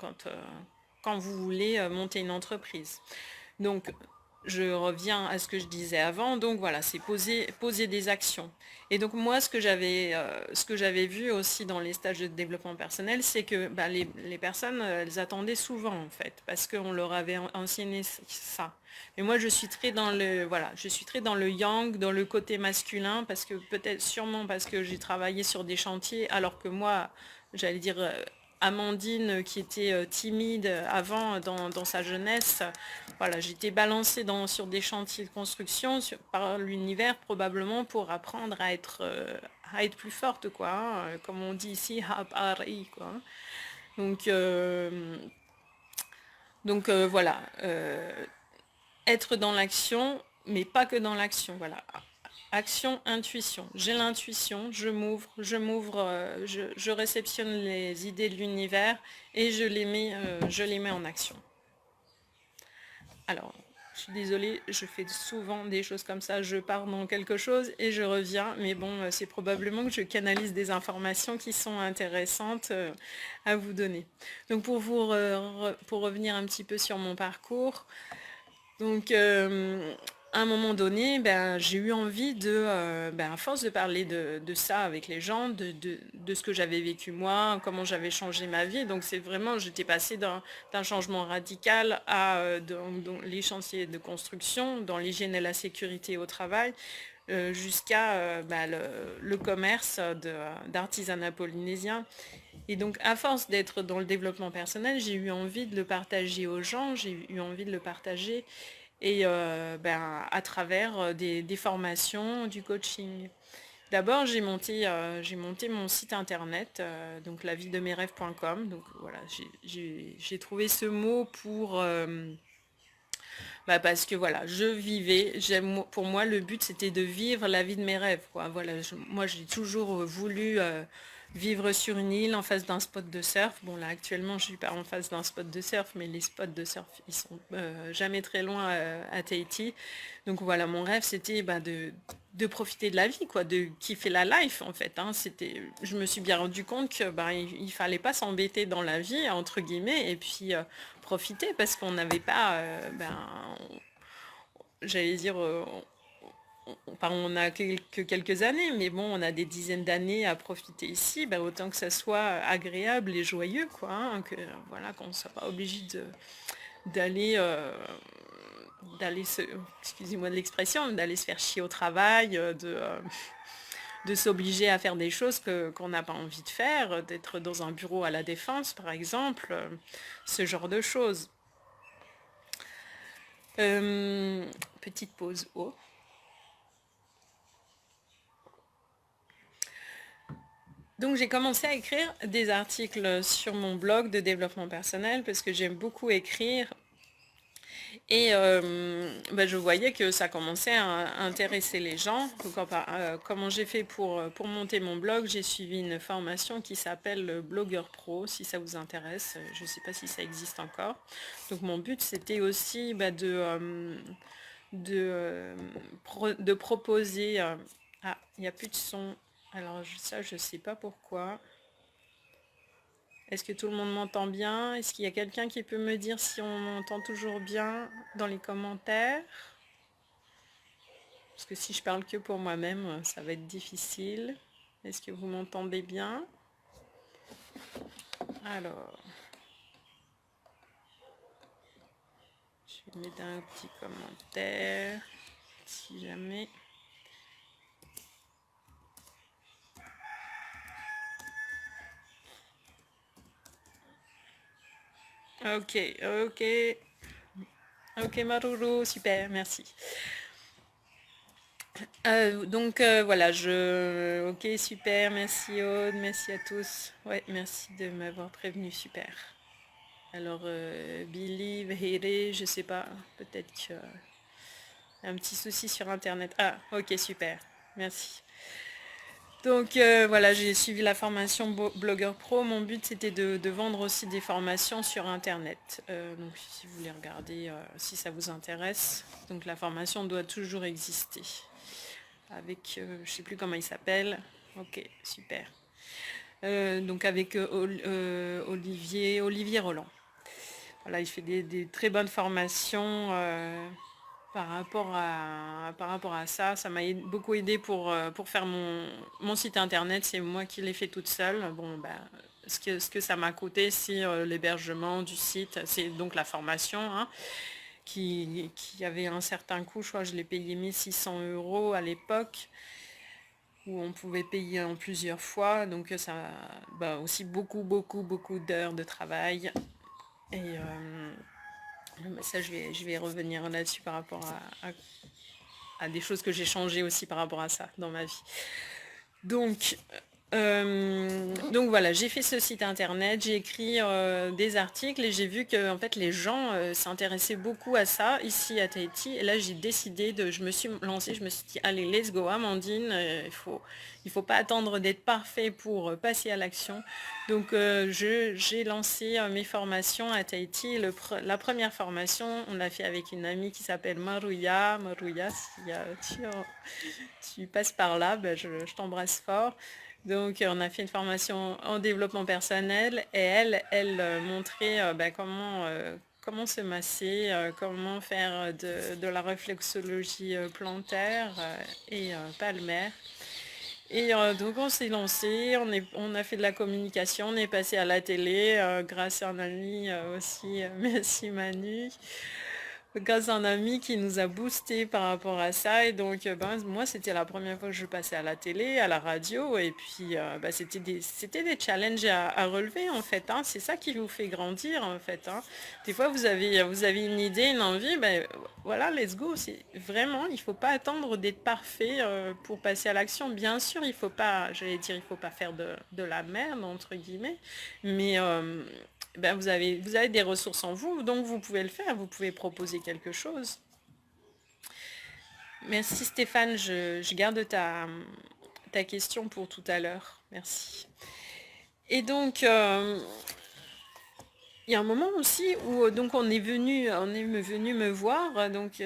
quand vous voulez monter une entreprise. Donc, je reviens à ce que je disais avant. Donc voilà, c'est poser des actions. Et donc moi, ce que j'avais vu aussi dans les stages de développement personnel, c'est que bah, les personnes, elles attendaient souvent en fait, parce qu'on leur avait enseigné ça. Mais moi, je suis très dans le yang, dans le côté masculin, parce que peut-être, sûrement parce que j'ai travaillé sur des chantiers, alors que moi, j'allais dire, Amandine, qui était timide avant dans sa jeunesse, voilà, j'étais balancée sur des chantiers de construction par l'univers probablement pour apprendre à être plus forte, quoi, hein, comme on dit ici, Hapari, quoi, hein. Donc, voilà, être dans l'action, mais pas que dans l'action, voilà. Action, intuition. J'ai l'intuition, je m'ouvre, je réceptionne les idées de l'univers et je les mets en action. Alors, je suis désolée, je fais souvent des choses comme ça. Je pars dans quelque chose et je reviens. Mais bon, c'est probablement que je canalise des informations qui sont intéressantes à vous donner. Donc, pour revenir un petit peu sur mon parcours, donc, à un moment donné, ben, j'ai eu envie à force de parler de ça avec les gens, de ce que j'avais vécu moi, comment j'avais changé ma vie. Donc, c'est vraiment, j'étais passée d'un changement radical dans les chantiers de construction, dans l'hygiène et la sécurité au travail, jusqu'à le commerce d'artisanat polynésien. Et donc, à force d'être dans le développement personnel, j'ai eu envie de le partager aux gens, j'ai eu envie de le partager et à travers des formations, du coaching. D'abord, j'ai monté mon site internet, donc lavidemerêves.com. Donc voilà, j'ai trouvé ce mot parce que voilà, pour moi, le but c'était de vivre la vie de mes rêves, quoi. Voilà, moi j'ai toujours voulu vivre sur une île en face d'un spot de surf. Bon là actuellement je suis pas en face d'un spot de surf, mais les spots de surf ils sont jamais très loin à Tahiti. Donc voilà, mon rêve c'était de profiter de la vie, quoi, de kiffer la life en fait, hein. Je me suis bien rendu compte que il fallait pas s'embêter dans la vie entre guillemets et puis profiter parce qu'on n'avait pas, j'allais dire, on a que quelques années, mais bon, on a des dizaines d'années à profiter ici, autant que ça soit agréable et joyeux, quoi, hein, voilà, qu'on ne soit pas obligé d'aller se, excusez-moi de l'expression, d'aller se faire chier au travail, de s'obliger à faire des choses qu'on n'a pas envie de faire, d'être dans un bureau à la Défense, par exemple, ce genre de choses. Petite pause eau. Donc j'ai commencé à écrire des articles sur mon blog de développement personnel parce que j'aime beaucoup écrire. Et je voyais que ça commençait à intéresser les gens. Donc, comment j'ai fait pour monter mon blog, j'ai suivi une formation qui s'appelle le Blogueur Pro, si ça vous intéresse. Je ne sais pas si ça existe encore. Donc mon but, c'était aussi de proposer... ah, il n'y a plus de son. Alors ça, je ne sais pas pourquoi. Est-ce que tout le monde m'entend bien? Est-ce qu'il y a quelqu'un qui peut me dire si on m'entend toujours bien dans les commentaires? Parce que si je parle que pour moi-même, ça va être difficile. Est-ce que vous m'entendez bien? Alors, je vais mettre un petit commentaire, si jamais. Ok, ok. Ok Maruru, super, merci. Voilà, Ok, super, merci Aude, merci à tous. Ouais, merci de m'avoir prévenu, super. Alors, Billy, Vehire, je sais pas, peut-être qu'il y a un petit souci sur Internet. Ah, ok, super, merci. Donc voilà, j'ai suivi la formation Blogueur Pro. Mon but c'était de vendre aussi des formations sur Internet. Donc si vous voulez regarder, si ça vous intéresse. Donc la formation doit toujours exister. Avec, je sais plus comment il s'appelle. Ok, super. Donc avec Olivier Roland. Voilà, il fait des très bonnes formations. Par rapport à ça, ça m'a beaucoup aidé pour faire mon site internet. C'est moi qui l'ai fait toute seule. Bon, ce que ça m'a coûté, c'est l'hébergement du site. C'est donc la formation hein, qui avait un certain coût. Je crois que je l'ai payé 1 600 € à l'époque, où on pouvait payer en plusieurs fois. Donc ça aussi beaucoup d'heures de travail. Et ça, je vais revenir là-dessus par rapport à des choses que j'ai changées aussi par rapport à ça dans ma vie. Donc voilà, j'ai fait ce site internet, j'ai écrit des articles et j'ai vu que en fait, les gens s'intéressaient beaucoup à ça ici à Tahiti. Et là, j'ai décidé je me suis lancée, je me suis dit, allez, let's go, Amandine, il faut pas attendre d'être parfait pour passer à l'action. Donc j'ai lancé mes formations à Tahiti. La première formation, on l'a fait avec une amie qui s'appelle Maruya. Maruya, si tu passes par là, je t'embrasse fort. Donc, on a fait une formation en développement personnel et elle montrait comment se masser, comment faire de la réflexologie plantaire et palmaire. Et donc, on s'est lancé, on a fait de la communication, on est passé à la télé grâce à un ami aussi, merci Manu grâce à un ami qui nous a boosté par rapport à ça. Et donc, moi, c'était la première fois que je passais à la télé, à la radio. Et puis, c'était des challenges à relever, en fait. Hein. C'est ça qui vous fait grandir, en fait. Hein. Des fois, vous avez une idée, une envie. Voilà, let's go. Vraiment, il ne faut pas attendre d'être parfait pour passer à l'action. Bien sûr, il ne faut pas, j'allais dire, il faut pas faire de la merde, entre guillemets. Mais vous avez des ressources en vous, donc vous pouvez le faire, vous pouvez proposer quelque chose. Merci Stéphane, je garde ta question pour tout à l'heure. Merci. Et donc, il y a un moment aussi où donc on est venu me voir, donc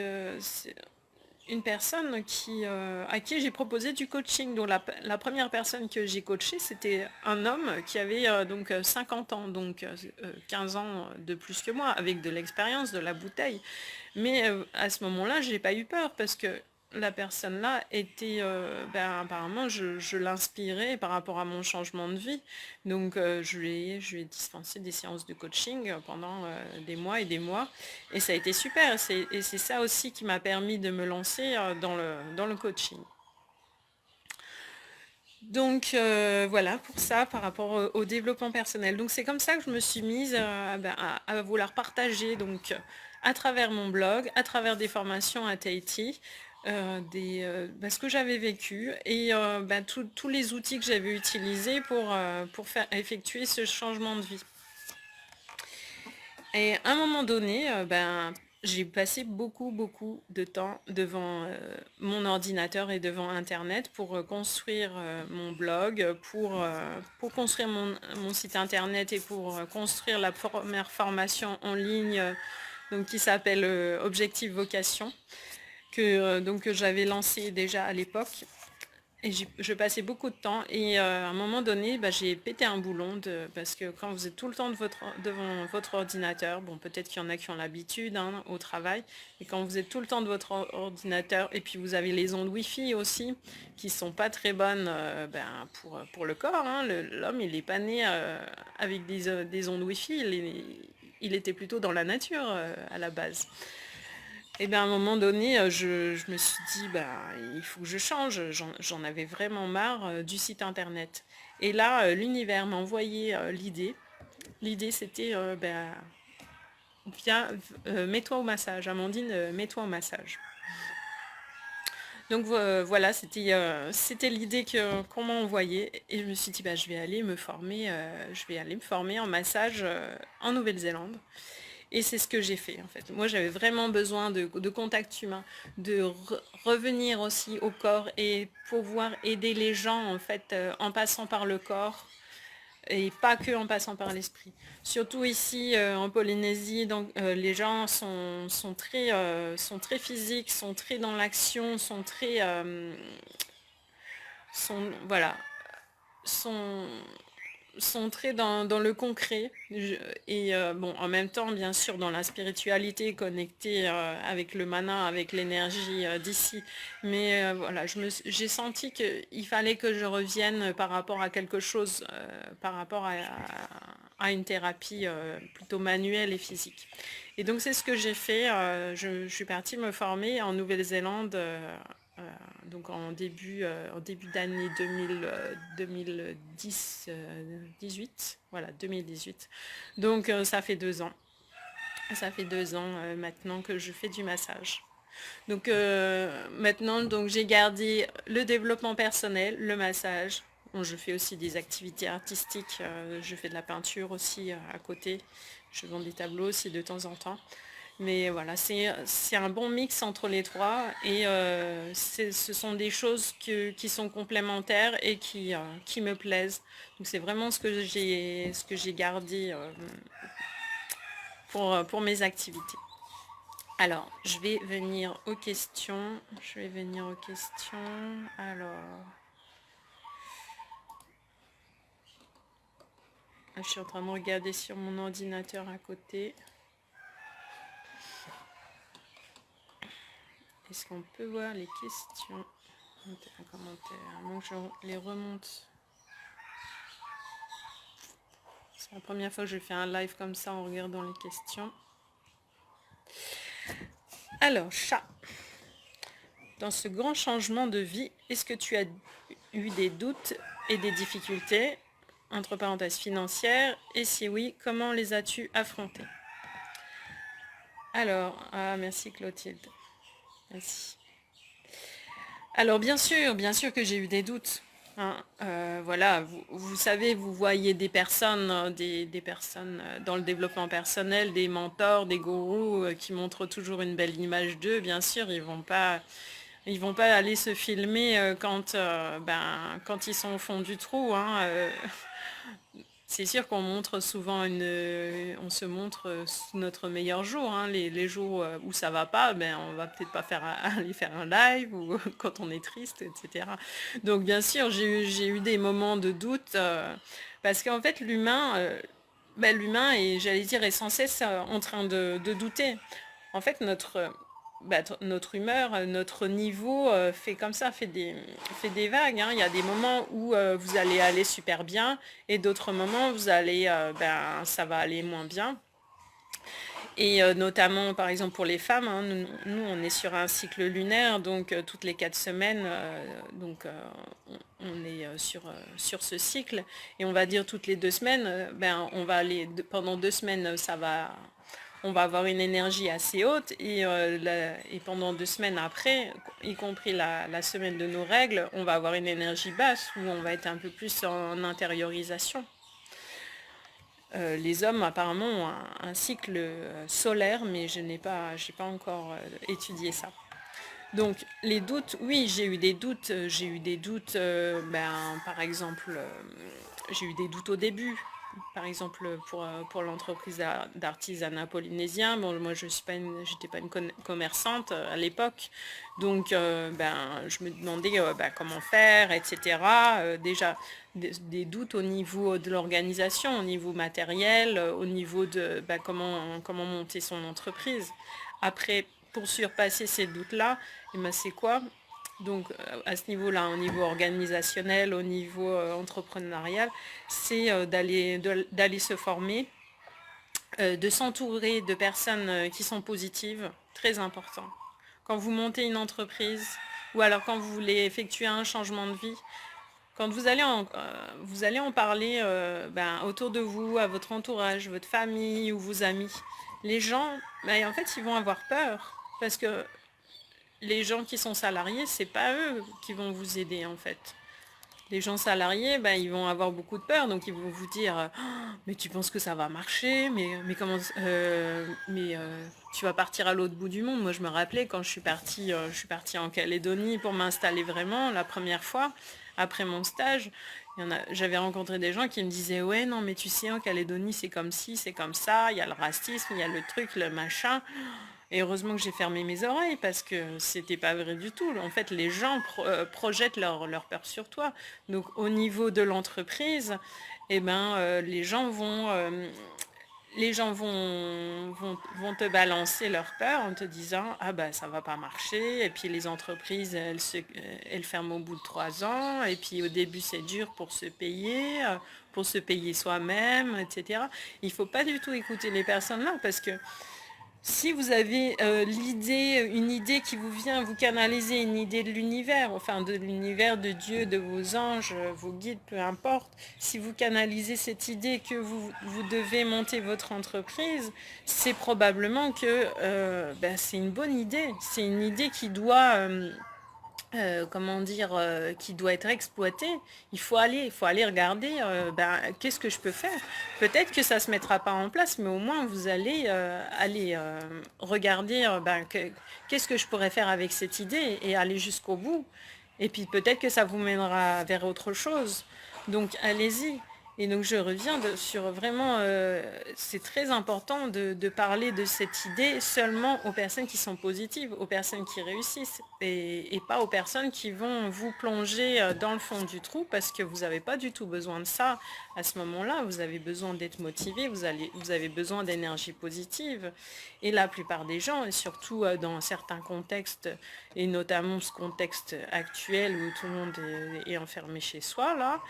une personne à qui j'ai proposé du coaching. Donc la première personne que j'ai coachée, c'était un homme qui avait donc 50 ans, donc 15 ans de plus que moi, avec de l'expérience, de la bouteille. Mais à ce moment-là, je n'ai pas eu peur parce que la personne-là était, apparemment, je l'inspirais par rapport à mon changement de vie. Donc, je lui ai dispensé des séances de coaching pendant des mois et des mois. Et ça a été super. Et c'est ça aussi qui m'a permis de me lancer dans le coaching. Donc voilà pour ça par rapport au développement personnel. Donc c'est comme ça que je me suis mise à vouloir partager donc à travers mon blog, à travers des formations à Tahiti, ce que j'avais vécu et tous les outils que j'avais utilisés pour faire effectuer ce changement de vie. Et à un moment donné, j'ai passé beaucoup de temps devant mon ordinateur et devant Internet pour construire mon blog, pour construire mon site Internet et pour construire la première formation en ligne donc, qui s'appelle Objectif Vocation, que j'avais lancé déjà à l'époque. Et je passais beaucoup de temps et à un moment donné, j'ai pété un boulon parce que quand vous êtes tout le temps devant votre ordinateur, bon peut-être qu'il y en a qui ont l'habitude hein, au travail, et quand vous êtes tout le temps de votre ordinateur et puis vous avez les ondes Wi-Fi aussi qui sont pas très bonnes pour le corps, hein, l'homme il est pas né avec des ondes Wi-Fi, il était plutôt dans la nature à la base. Et bien à un moment donné, je me suis dit, il faut que je change. J'en avais vraiment marre du site internet. Et là, l'univers m'a envoyé l'idée. L'idée, c'était, viens, mets-toi au massage. Amandine, mets-toi au massage. Donc voilà, c'était l'idée qu'on m'a envoyée. Et je me suis dit, je vais aller me former, en massage en Nouvelle-Zélande. Et c'est ce que j'ai fait en fait. Moi j'avais vraiment besoin de contact humain, de revenir aussi au corps et pouvoir aider les gens en fait en passant par le corps et pas que en passant par l'esprit. Surtout ici en Polynésie, donc les gens sont très physiques, sont très dans l'action, voilà, sont sont très dans le concret et bon en même temps bien sûr dans la spiritualité connectée avec le mana, avec l'énergie d'ici, mais voilà j'ai senti qu'il fallait que je revienne par rapport à quelque chose, par rapport à une thérapie plutôt manuelle et physique. Et donc c'est ce que j'ai fait, je suis partie me former en Nouvelle-Zélande euh, donc en début d'année 2010, 18, voilà 2018. Donc ça fait 2 ans. Ça fait 2 ans maintenant que je fais du massage. Donc maintenant donc j'ai gardé le développement personnel, le massage. Bon, je fais aussi des activités artistiques, je fais de la peinture aussi à côté. Je vends des tableaux aussi de temps en temps. Mais voilà, c'est un bon mix entre les trois et ce sont des choses qui sont complémentaires et qui me plaisent. Donc c'est vraiment ce que j'ai gardé pour mes activités. Alors, je vais venir aux questions. Alors, je suis en train de regarder sur mon ordinateur à côté. Est-ce qu'on peut voir les questions? Un commentaire. Donc je les remonte. C'est la première fois que je fais un live comme ça en regardant les questions. Alors, chat. Dans ce grand changement de vie, est-ce que tu as eu des doutes et des difficultés, entre parenthèses financières, et si oui, comment les as-tu affrontées? Alors, merci Clotilde. Merci. Alors bien sûr que j'ai eu des doutes. Hein. Voilà, vous savez, vous voyez des personnes, des personnes dans le développement personnel, des mentors, des gourous qui montrent toujours une belle image d'eux. Bien sûr, ils vont pas aller se filmer quand ils sont au fond du trou. Hein. C'est sûr qu'on montre souvent on se montre sous notre meilleur jour. Hein. Les jours où ça va pas, on va peut-être pas aller faire un live ou quand on est triste, etc. Donc bien sûr, j'ai eu des moments de doute parce qu'en fait l'humain est, j'allais dire, est sans cesse en train de douter. En fait, notre humeur, notre niveau fait comme ça, fait des vagues, hein. Il y a des moments où vous allez aller super bien et d'autres moments vous allez, ça va aller moins bien. Et notamment, par exemple, pour les femmes, hein, on est sur un cycle lunaire, donc toutes les 4 semaines, on est sur ce cycle. Et on va dire toutes les 2 semaines, on va aller, pendant 2 semaines, on va avoir une énergie assez haute. Et pendant 2 semaines après, y compris la semaine de nos règles, on va avoir une énergie basse, où on va être un peu plus en intériorisation. Les hommes apparemment ont un cycle solaire, mais j'ai pas encore étudié ça. Donc les doutes, oui, j'ai eu des doutes. J'ai eu des doutes, par exemple, j'ai eu des doutes au début. Par exemple, pour l'entreprise d'artisanat polynésien, bon, moi j'étais pas une commerçante à l'époque, donc je me demandais comment faire, etc. Déjà des doutes au niveau de l'organisation, au niveau matériel, au niveau de comment monter son entreprise. Après, pour surpasser ces doutes-là, c'est quoi? Donc à ce niveau-là, au niveau organisationnel, au niveau entrepreneurial, c'est d'aller se former, de s'entourer de personnes qui sont positives, très important. Quand vous montez une entreprise ou alors quand vous voulez effectuer un changement de vie, quand vous allez en parler autour de vous, à votre entourage, votre famille ou vos amis, les gens, en fait, ils vont avoir peur parce que les gens qui sont salariés, c'est pas eux qui vont vous aider en fait. Les gens salariés, ils vont avoir beaucoup de peur, donc ils vont vous dire oh, mais tu penses que ça va marcher, mais comment tu vas partir à l'autre bout du monde. Moi je me rappelais quand je suis partie en Calédonie pour m'installer vraiment la première fois, après mon stage, j'avais rencontré des gens qui me disaient ouais non mais tu sais en Calédonie c'est comme ci, c'est comme ça, il y a le racisme, il y a le truc, le machin. Et heureusement que j'ai fermé mes oreilles parce que c'était pas vrai du tout. En fait, les gens projettent leur peur sur toi. Donc, au niveau de l'entreprise, les gens vont te balancer leur peur en te disant ah bah ça va pas marcher. Et puis les entreprises, elles ferment au bout de 3 ans. Et puis au début, c'est dur pour se payer soi-même, etc. Il faut pas du tout écouter les personnes là parce que si vous avez une idée qui vous vient, vous canalisez une idée de l'univers, enfin de l'univers de Dieu, de vos anges, vos guides, peu importe. Si vous canalisez cette idée que vous devez monter votre entreprise, c'est probablement que c'est une bonne idée. C'est une idée qui doit, comment dire, qui doit être exploité. Il faut aller regarder, qu'est-ce que je peux faire. Peut-être que ça ne se mettra pas en place, mais au moins vous allez aller regarder qu'est-ce que je pourrais faire avec cette idée et aller jusqu'au bout. Et puis peut-être que ça vous mènera vers autre chose. Donc allez-y. Et donc je reviens sur vraiment, c'est très important de parler de cette idée seulement aux personnes qui sont positives, aux personnes qui réussissent, et pas aux personnes qui vont vous plonger dans le fond du trou parce que vous n'avez pas du tout besoin de ça à ce moment-là. Vous avez besoin d'être motivé, vous avez besoin d'énergie positive. Et la plupart des gens, et surtout dans certains contextes, et notamment ce contexte actuel où tout le monde est enfermé chez soi, là,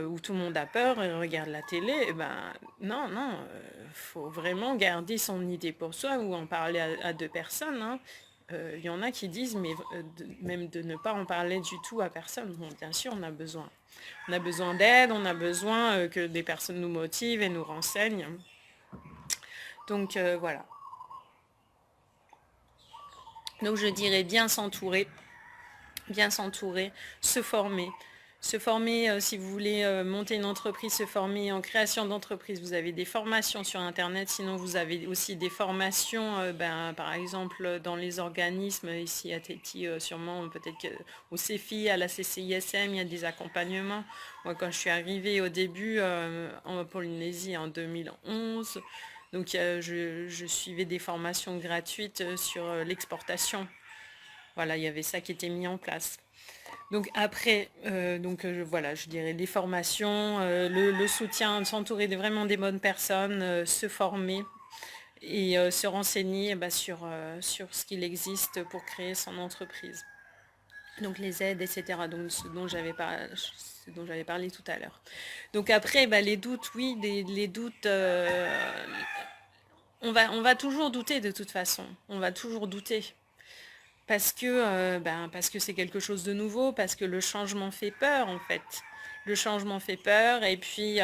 où tout le monde a peur et regarde la télé, non, non, faut vraiment garder son idée pour soi ou en parler à 2 personnes, hein. Il y en a qui disent, mais même de ne pas en parler du tout à personne. Bon, bien sûr, on a besoin. On a besoin d'aide, on a besoin que des personnes nous motivent et nous renseignent. Donc voilà. Donc je dirais bien s'entourer, se former. Se former, si vous voulez monter une entreprise, se former en création d'entreprise. Vous avez des formations sur Internet, sinon vous avez aussi des formations, par exemple, dans les organismes, ici à Tahiti, sûrement, peut-être au CEFI, à la CCISM, il y a des accompagnements. Moi, quand je suis arrivée au début en Polynésie en 2011, donc je suivais des formations gratuites sur l'exportation. Voilà, il y avait ça qui était mis en place. Donc après, voilà, je dirais les formations, le soutien, s'entourer vraiment des bonnes personnes, se former. et se renseigner sur ce qu'il existe pour créer son entreprise. Donc les aides, etc. Donc ce dont j'avais parlé tout à l'heure. Donc après, les doutes, oui, les doutes, on va toujours douter de toute façon. On va toujours douter. Parce que c'est quelque chose de nouveau, parce que le changement fait peur en fait. Le changement fait peur et puis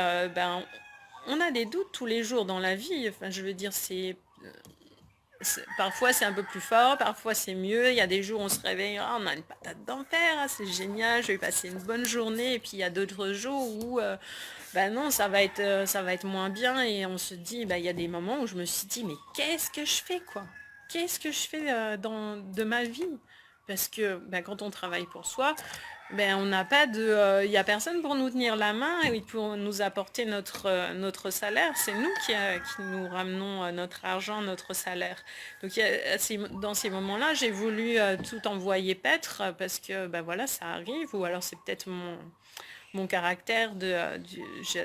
on a des doutes tous les jours dans la vie. Enfin, je veux dire, parfois c'est un peu plus fort, parfois c'est mieux. Il y a des jours où on se réveille, ah, on a une patate d'enfer, ah, c'est génial, je vais passer une bonne journée. Et puis il y a d'autres jours où non, ça va être moins bien et on se dit, il y a des moments où je me suis dit, mais qu'est-ce que je fais quoi? Qu'est-ce que je fais de ma vie? Parce que quand on travaille pour soi, on n'a pas il n'y a personne pour nous tenir la main et pour nous apporter notre salaire. C'est nous qui nous ramenons notre argent, notre salaire. Donc dans ces moments-là, j'ai voulu tout envoyer paître parce que voilà, ça arrive. Ou alors c'est peut-être mon caractère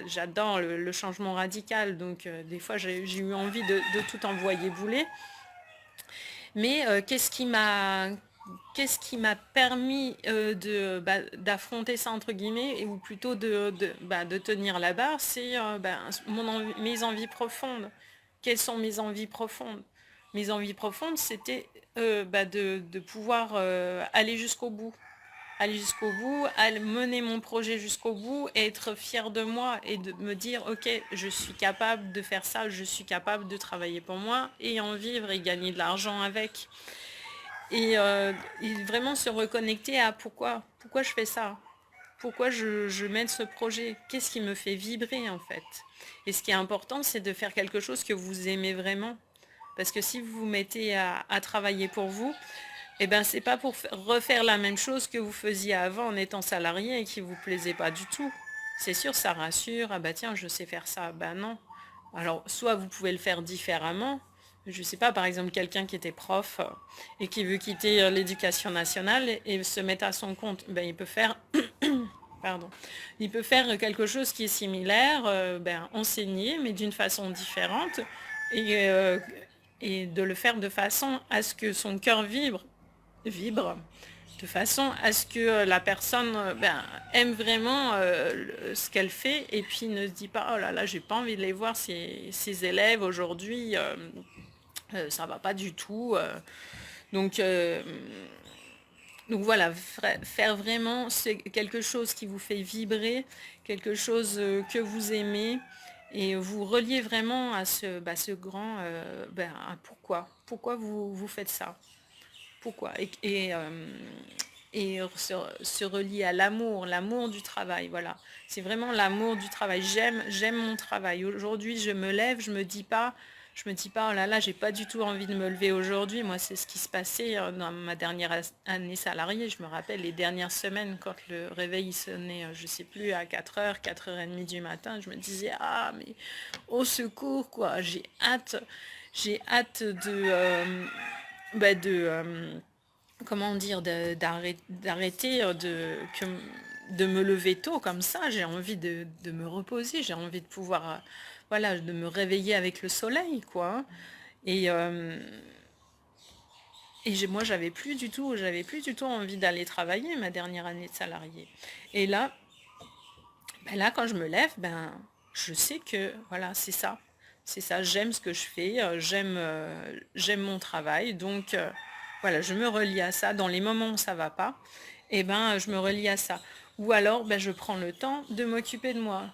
j'adore le changement radical. Donc des fois, j'ai eu envie de tout envoyer bouler. Mais qu'est-ce qui m'a permis d'affronter ça entre guillemets, ou plutôt de tenir la barre, c'est mes envies profondes. Quelles sont mes envies profondes? Mes envies profondes, c'était de pouvoir aller jusqu'au bout, mener mon projet jusqu'au bout, et être fière de moi et de me dire, ok, je suis capable de faire ça, je suis capable de travailler pour moi et en vivre et gagner de l'argent avec. Et vraiment se reconnecter à pourquoi je fais ça, pourquoi je mène ce projet, qu'est-ce qui me fait vibrer en fait. Et ce qui est important, c'est de faire quelque chose que vous aimez vraiment. Parce que si vous vous mettez à travailler pour vous, c'est pas pour refaire la même chose que vous faisiez avant en étant salarié et qui vous plaisait pas du tout. C'est sûr, ça rassure, ah tiens, je sais faire ça. Non. Alors, soit vous pouvez le faire différemment. Je sais pas, par exemple, quelqu'un qui était prof et qui veut quitter l'éducation nationale et se mettre à son compte, il peut faire, pardon, il peut faire quelque chose qui est similaire, enseigner, mais d'une façon différente, et, euh, et de le faire de façon à ce que son cœur vibre, de façon à ce que la personne aime vraiment ce qu'elle fait, et puis ne se dit pas, oh là là, j'ai pas envie de les voir, ces élèves aujourd'hui, ça va pas du tout. Donc, euh, donc voilà, faire vraiment quelque chose qui vous fait vibrer, quelque chose que vous aimez, et vous relier vraiment à ce grand à pourquoi vous faites ça. Pourquoi? Et se relier à l'amour du travail, voilà. C'est vraiment l'amour du travail. J'aime mon travail. Aujourd'hui, je me lève, je me dis pas, oh là là, j'ai pas du tout envie de me lever aujourd'hui. Moi, c'est ce qui se passait dans ma dernière année salariée. Je me rappelle les dernières semaines, quand le réveil sonnait, je sais plus, à 4h, 4h30 du matin, je me disais, ah, mais au secours, quoi, j'ai hâte comment dire, d'arrêter de me lever tôt comme ça. J'ai envie de me reposer, j'ai envie de pouvoir, voilà, de me réveiller avec le soleil, quoi. Et, euh, moi, j'avais plus du tout envie d'aller travailler ma dernière année de salarié. Et là, quand je me lève, je sais que, voilà, c'est ça. C'est ça, j'aime ce que je fais, j'aime mon travail. Donc, voilà, je me relie à ça. Dans les moments où ça va pas, je me relie à ça. Ou alors, je prends le temps de m'occuper de moi.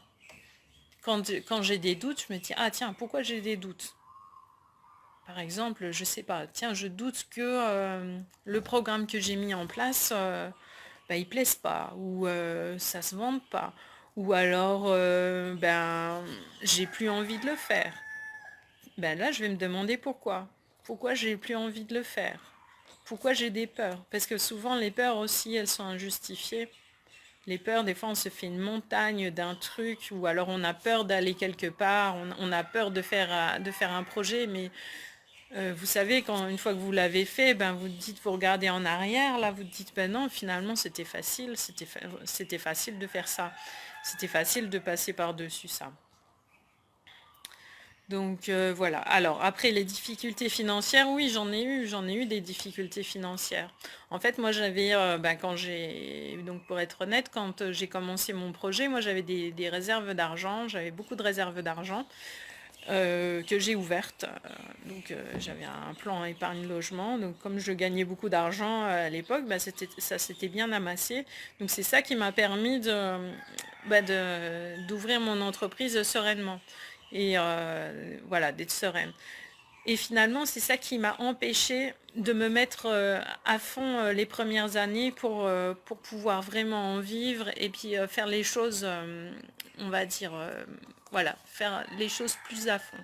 Quand j'ai des doutes, je me dis, ah tiens, pourquoi j'ai des doutes? Par exemple, je sais pas, tiens, je doute que le programme que j'ai mis en place, il plaise pas, ou ça se vende pas, ou alors j'ai plus envie de le faire. Là, je vais me demander pourquoi. Pourquoi j'ai plus envie de le faire? Pourquoi j'ai des peurs? Parce que souvent, les peurs aussi, elles sont injustifiées. Les peurs, des fois, on se fait une montagne d'un truc, ou alors on a peur d'aller quelque part, on a peur de faire un projet, mais vous savez, une fois que vous l'avez fait, vous dites, vous regardez en arrière, là, vous dites, non, finalement, c'était facile, c'était facile de faire ça. C'était facile de passer par-dessus ça. Donc voilà. Alors après les difficultés financières, oui, j'en ai eu des difficultés financières. En fait, moi j'avais, quand j'ai, donc pour être honnête, quand j'ai commencé mon projet, moi j'avais des réserves d'argent, j'avais beaucoup de réserves d'argent que j'ai ouvertes. Donc j'avais un plan épargne logement. Donc comme je gagnais beaucoup d'argent à l'époque, ça s'était bien amassé. Donc c'est ça qui m'a permis d'ouvrir mon entreprise sereinement. Et voilà, d'être sereine. Et finalement, c'est ça qui m'a empêché de me mettre à fond les premières années pour pouvoir vraiment en vivre et puis faire les choses, on va dire, voilà, faire les choses plus à fond.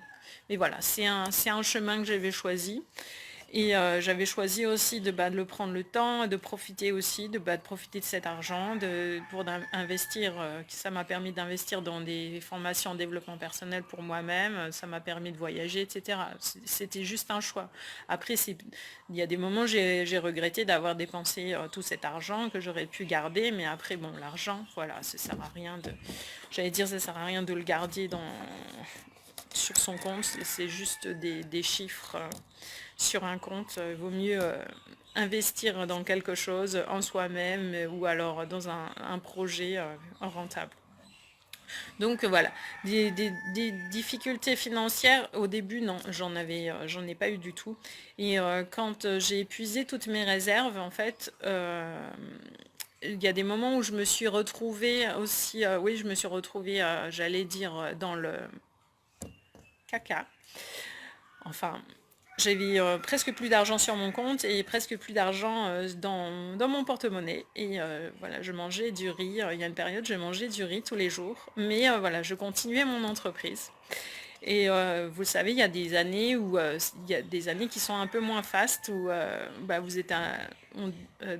Mais voilà, c'est un chemin que j'avais choisi. Et j'avais choisi aussi de le prendre le temps, de profiter aussi, de profiter de cet argent, pour investir. Ça m'a permis d'investir dans des formations en développement personnel pour moi-même, ça m'a permis de voyager, etc. C'était juste un choix. Après, il y a des moments, j'ai regretté d'avoir dépensé tout cet argent que j'aurais pu garder, mais après, bon, l'argent, voilà, ça sert à rien j'allais dire, ça sert à rien de le garder sur son compte, c'est juste des chiffres sur un compte. Il vaut mieux investir dans quelque chose en soi-même ou alors dans un projet rentable. Donc voilà, des difficultés financières au début, non, j'en ai pas eu du tout. Et quand j'ai épuisé toutes mes réserves, en fait, il y a des moments où je me suis retrouvée aussi, oui, je me suis retrouvée, j'allais dire, dans le caca. Enfin, j'avais presque plus d'argent sur mon compte et presque plus d'argent dans mon porte-monnaie. Et voilà, je mangeais du riz. Il y a une période, je mangeais du riz tous les jours. Mais voilà, je continuais mon entreprise. Et vous savez, il y a des années qui sont un peu moins fastes, où vous êtes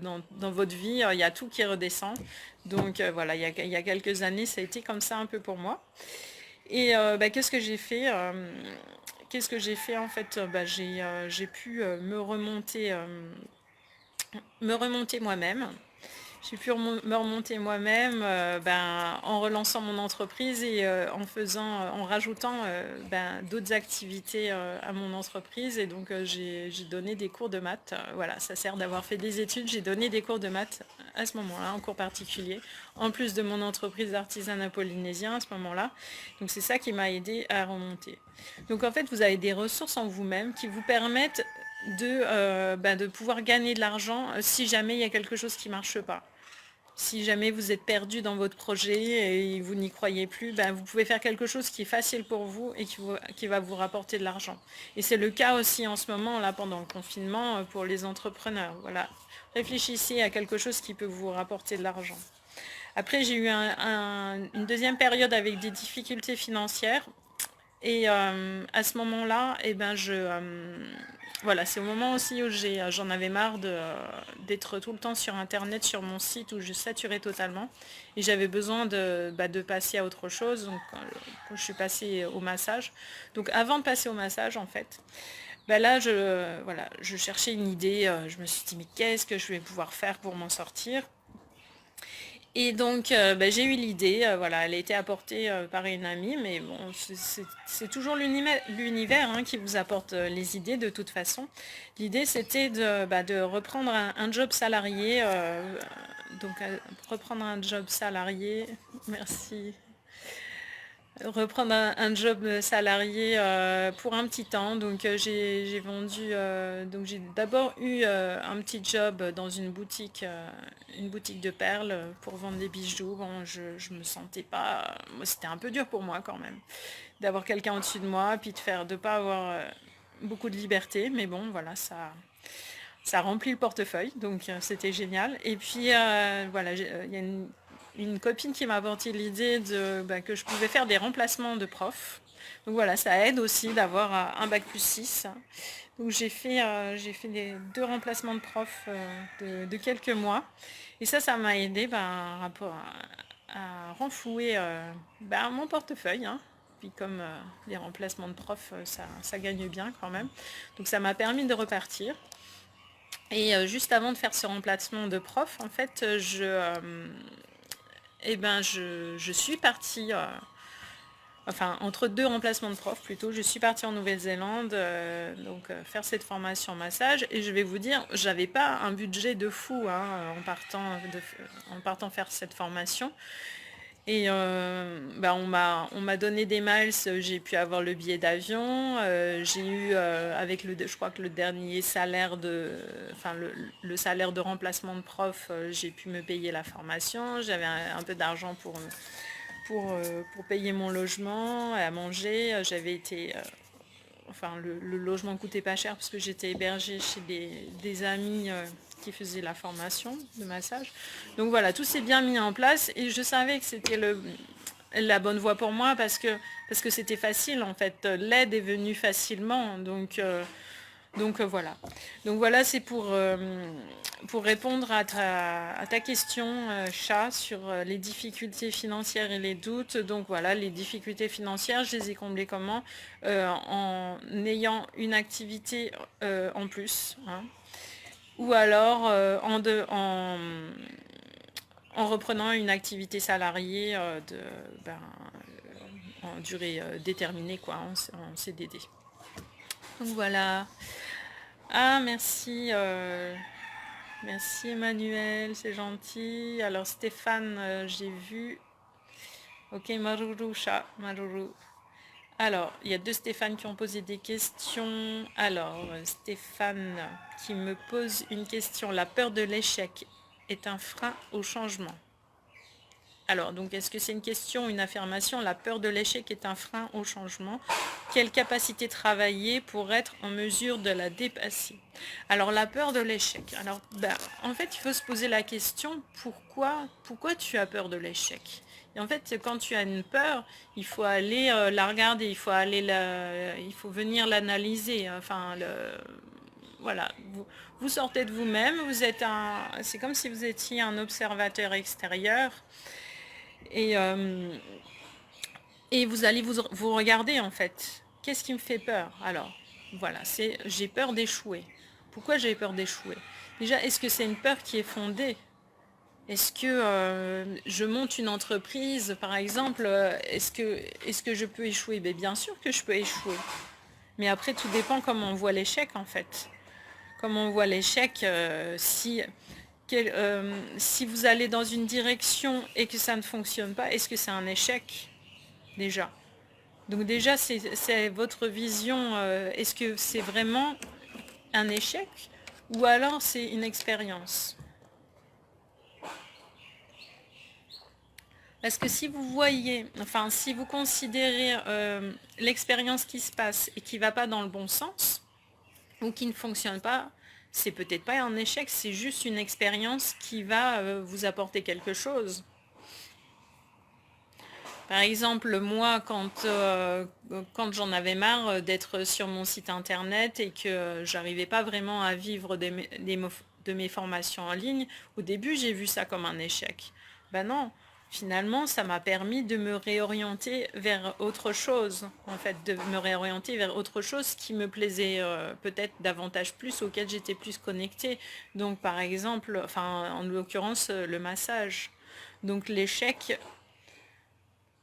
dans votre vie, il y a tout qui redescend. Donc voilà, il y a quelques années, ça a été comme ça un peu pour moi. Et qu'est-ce que j'ai fait Qu'est-ce que j'ai fait en fait j'ai pu me remonter moi-même. J'ai pu me remonter moi-même en relançant mon entreprise et en rajoutant d'autres activités à mon entreprise. Et donc j'ai donné des cours de maths. Voilà, ça sert d'avoir fait des études. J'ai donné des cours de maths à ce moment-là, en cours particulier, en plus de mon entreprise d'artisanat polynésien à ce moment-là. Donc c'est ça qui m'a aidé à remonter. Donc en fait, vous avez des ressources en vous-même qui vous permettent de pouvoir gagner de l'argent si jamais il y a quelque chose qui ne marche pas. Si jamais vous êtes perdu dans votre projet et vous n'y croyez plus, vous pouvez faire quelque chose qui est facile pour vous et qui va vous rapporter de l'argent. Et c'est le cas aussi en ce moment, là, pendant le confinement, pour les entrepreneurs. Voilà. Réfléchissez à quelque chose qui peut vous rapporter de l'argent. Après, j'ai eu une deuxième période avec des difficultés financières. Et à ce moment-là, voilà, c'est au moment aussi où j'en avais marre d'être tout le temps sur Internet, sur mon site, où je saturais totalement. Et j'avais besoin de passer à autre chose. Donc, quand je suis passée au massage. Donc, avant de passer au massage, en fait, là, voilà, je cherchais une idée. Je me suis dit, mais qu'est-ce que je vais pouvoir faire pour m'en sortir? Et donc, j'ai eu l'idée, voilà, elle a été apportée par une amie, mais bon, c'est toujours l'univers hein, qui vous apporte les idées de toute façon. L'idée, c'était de reprendre un job salarié, reprendre un job salarié, merci, reprendre un job salarié pour un petit temps. Donc j'ai vendu, donc j'ai d'abord eu un petit job dans une boutique de perles pour vendre des bijoux. Bon, je me sentais pas, moi, c'était un peu dur pour moi quand même d'avoir quelqu'un au-dessus de moi, puis de pas avoir beaucoup de liberté. Mais bon, voilà, ça remplit le portefeuille, donc c'était génial. Et puis voilà, il y a une copine qui m'a apporté l'idée que je pouvais faire des remplacements de profs. Donc voilà, ça aide aussi d'avoir un bac plus 6. Donc j'ai fait deux remplacements de profs de quelques mois. Et ça m'a aidé à renflouer mon portefeuille, hein. Puis comme les remplacements de profs, ça gagne bien quand même. Donc ça m'a permis de repartir. Et juste avant de faire ce remplacement de prof, en fait, je suis partie enfin entre deux remplacements de prof plutôt, je suis partie en Nouvelle-Zélande faire cette formation en massage et je vais vous dire, j'avais pas un budget de fou hein, en partant faire cette formation. Et on m'a donné des miles, j'ai pu avoir le billet d'avion, j'ai eu avec je crois que le dernier salaire enfin le salaire de remplacement de prof, j'ai pu me payer la formation, j'avais un peu d'argent pour payer mon logement, à manger, j'avais été, enfin le logement coûtait pas cher parce que j'étais hébergée chez des amis qui faisaient la formation de massage. Donc voilà, tout s'est bien mis en place et je savais que c'était la bonne voie pour moi parce que c'était facile en fait. L'aide est venue facilement. Voilà. Donc voilà, c'est pour répondre à ta question, Chat, sur les difficultés financières et les doutes. Donc voilà, les difficultés financières, je les ai comblées comment? En ayant une activité en plus, hein. Ou alors en reprenant une activité salariée ben, en durée déterminée, quoi, en CDD. Donc voilà. Ah, merci. Merci Emmanuel, c'est gentil. Alors Stéphane, j'ai vu. Ok, Maruru, chat, Maruru. Alors, il y a deux Stéphane qui ont posé des questions. Alors, Stéphane qui me pose une question. La peur de l'échec est un frein au changement. Alors, donc, est-ce que c'est une question ou une affirmation? La peur de l'échec est un frein au changement. Quelle capacité travailler pour être en mesure de la dépasser? Alors, la peur de l'échec. Alors, en fait, il faut se poser la question, pourquoi tu as peur de l'échec? Et en fait, quand tu as une peur, il faut aller la regarder, il faut venir l'analyser. Enfin, voilà, vous sortez de vous-même, c'est comme si vous étiez un observateur extérieur. Et, vous allez vous regarder en fait. Qu'est-ce qui me fait peur? Alors, voilà, j'ai peur d'échouer. Pourquoi j'ai peur d'échouer? Déjà, est-ce que c'est une peur qui est fondée? Est-ce que je monte une entreprise, par exemple, est-ce que je peux échouer? Bien sûr que je peux échouer. Mais après, tout dépend comment on voit l'échec en fait. Comment on voit l'échec, si vous allez dans une direction et que ça ne fonctionne pas, est-ce que c'est un échec déjà? Donc déjà, c'est votre vision. Est-ce que c'est vraiment un échec ou alors c'est une expérience? Parce que si vous voyez, enfin si vous considérez l'expérience qui se passe et qui ne va pas dans le bon sens ou qui ne fonctionne pas, c'est peut-être pas un échec, c'est juste une expérience qui va vous apporter quelque chose. Par exemple, moi, quand j'en avais marre d'être sur mon site internet et que j'arrivais pas vraiment à vivre de mes formations en ligne, au début, j'ai vu ça comme un échec. Ben non, finalement, ça m'a permis de me réorienter vers autre chose, en fait, de me réorienter vers autre chose qui me plaisait peut-être davantage plus, auquel j'étais plus connectée. Donc, par exemple, enfin, en l'occurrence, le massage. Donc, l'échec,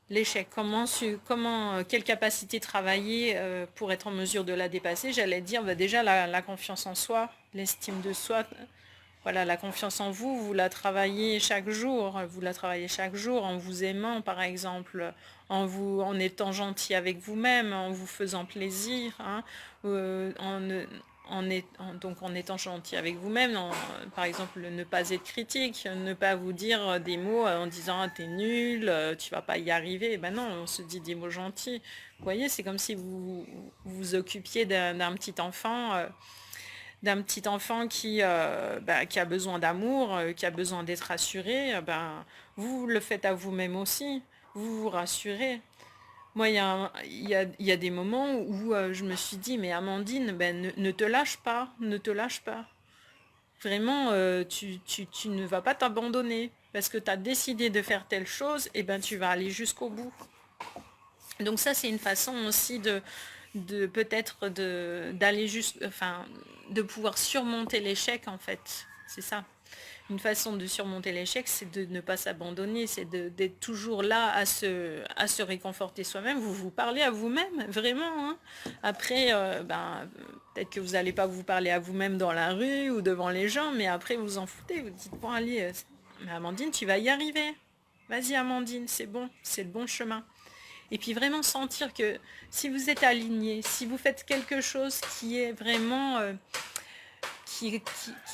quelle capacité travailler pour être en mesure de la dépasser? J'allais dire déjà la confiance en soi, l'estime de soi. Voilà, la confiance en vous, vous la travaillez chaque jour. Vous la travaillez chaque jour en vous aimant, par exemple, en étant gentil avec vous-même, en vous faisant plaisir, hein, donc en étant gentil avec vous-même, par exemple ne pas être critique, ne pas vous dire des mots en disant ah, t'es nul, tu vas pas y arriver. Ben non, on se dit des mots gentils. Vous voyez, c'est comme si vous vous occupiez d'un petit enfant. Qui a besoin d'amour, qui a besoin d'être rassuré, vous le faites à vous-même aussi, vous vous rassurez. Moi, il y a des moments où je me suis dit, mais Amandine, ne te lâche pas, ne te lâche pas. Vraiment, tu ne vas pas t'abandonner parce que tu as décidé de faire telle chose, et tu vas aller jusqu'au bout. Donc ça, c'est une façon aussi de pouvoir surmonter l'échec en fait. C'est ça. Une façon de surmonter l'échec, c'est de ne pas s'abandonner, c'est d'être toujours là à se réconforter soi-même. Vous vous parlez à vous-même, vraiment, hein. Après, peut-être que vous n'allez pas vous parler à vous-même dans la rue ou devant les gens, mais après vous en foutez, vous dites, bon allez, mais Amandine, tu vas y arriver. Vas-y Amandine, c'est bon, c'est le bon chemin. Et puis vraiment sentir que si vous êtes aligné, si vous faites quelque chose qui est vraiment qui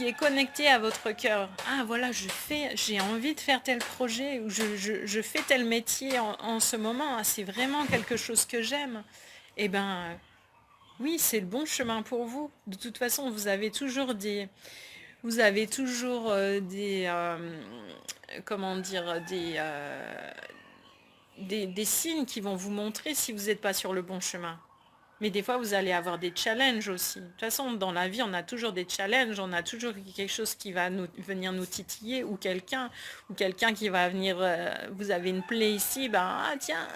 est connecté à votre cœur. Ah voilà, j'ai envie de faire tel projet ou je fais tel métier en ce moment. Ah, c'est vraiment quelque chose que j'aime. Eh ben oui, c'est le bon chemin pour vous. De toute façon, vous avez toujours comment dire, des signes qui vont vous montrer si vous n'êtes pas sur le bon chemin. Mais des fois, vous allez avoir des challenges aussi. De toute façon, dans la vie, on a toujours des challenges, on a toujours quelque chose qui va venir nous titiller, ou quelqu'un qui va venir, vous avez une plaie ici, ah tiens,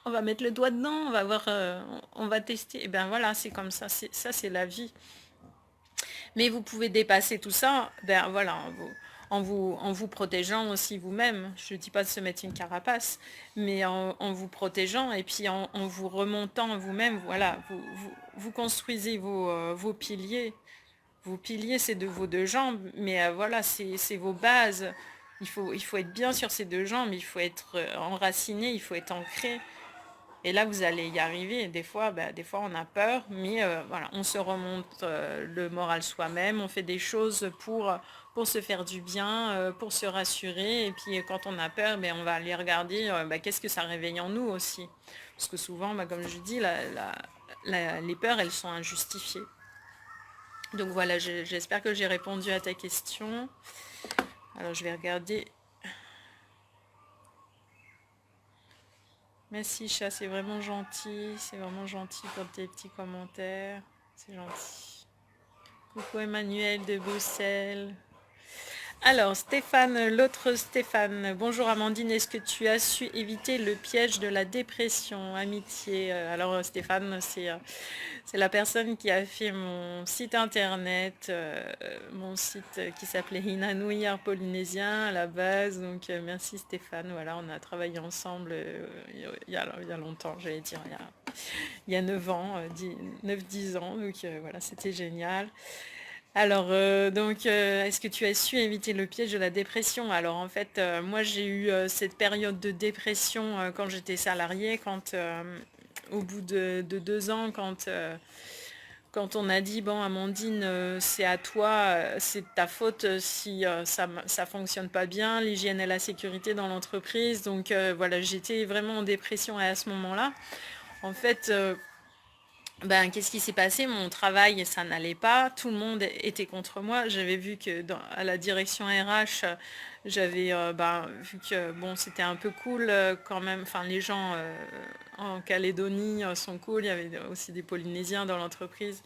on va mettre le doigt dedans, on va voir, on va tester. Et ben voilà, c'est comme ça, c'est la vie. Mais vous pouvez dépasser tout ça, ben voilà, en vous protégeant aussi vous-même. Je ne dis pas de se mettre une carapace, mais en vous protégeant et puis en vous remontant vous-même, voilà, vous construisez vos piliers. Vos piliers, c'est de vos deux jambes, mais voilà, c'est vos bases. Il faut être bien sur ces deux jambes, il faut être enraciné, il faut être ancré. Et là, vous allez y arriver. Des fois, on a peur, mais voilà, on se remonte le moral soi-même. On fait des choses pour se faire du bien, pour se rassurer. Et puis, quand on a peur, on va aller regarder qu'est-ce que ça réveille en nous aussi. Parce que souvent, comme je dis, les peurs, elles sont injustifiées. Donc voilà, j'espère que j'ai répondu à ta question. Alors, je vais regarder. Merci chat, c'est vraiment gentil pour tes petits commentaires, c'est gentil. Coucou Emmanuel de Bruxelles. Alors Stéphane, l'autre Stéphane, bonjour Amandine, est-ce que tu as su éviter le piège de la dépression, amitié? Alors Stéphane, c'est la personne qui a fait mon site internet, mon site qui s'appelait Hinanouillard polynésien à la base. Donc merci Stéphane, voilà, on a travaillé ensemble il y a longtemps, j'allais dire, il y a 9 ans, 9-10 ans, donc voilà, c'était génial. Alors, est-ce que tu as su éviter le piège de la dépression? Alors, en fait, moi, j'ai eu cette période de dépression quand j'étais salariée, au bout de 2 ans, quand on a dit, bon, Amandine, c'est à toi, c'est de ta faute si ça fonctionne pas bien, l'hygiène et la sécurité dans l'entreprise. Donc, voilà, j'étais vraiment en dépression à ce moment-là. En fait, qu'est-ce qui s'est passé? Mon travail, ça n'allait pas. Tout le monde était contre moi. J'avais vu que à la direction RH, j'avais vu que bon, c'était un peu cool quand même. Enfin, les gens en Calédonie sont cool. Il y avait aussi des Polynésiens dans l'entreprise.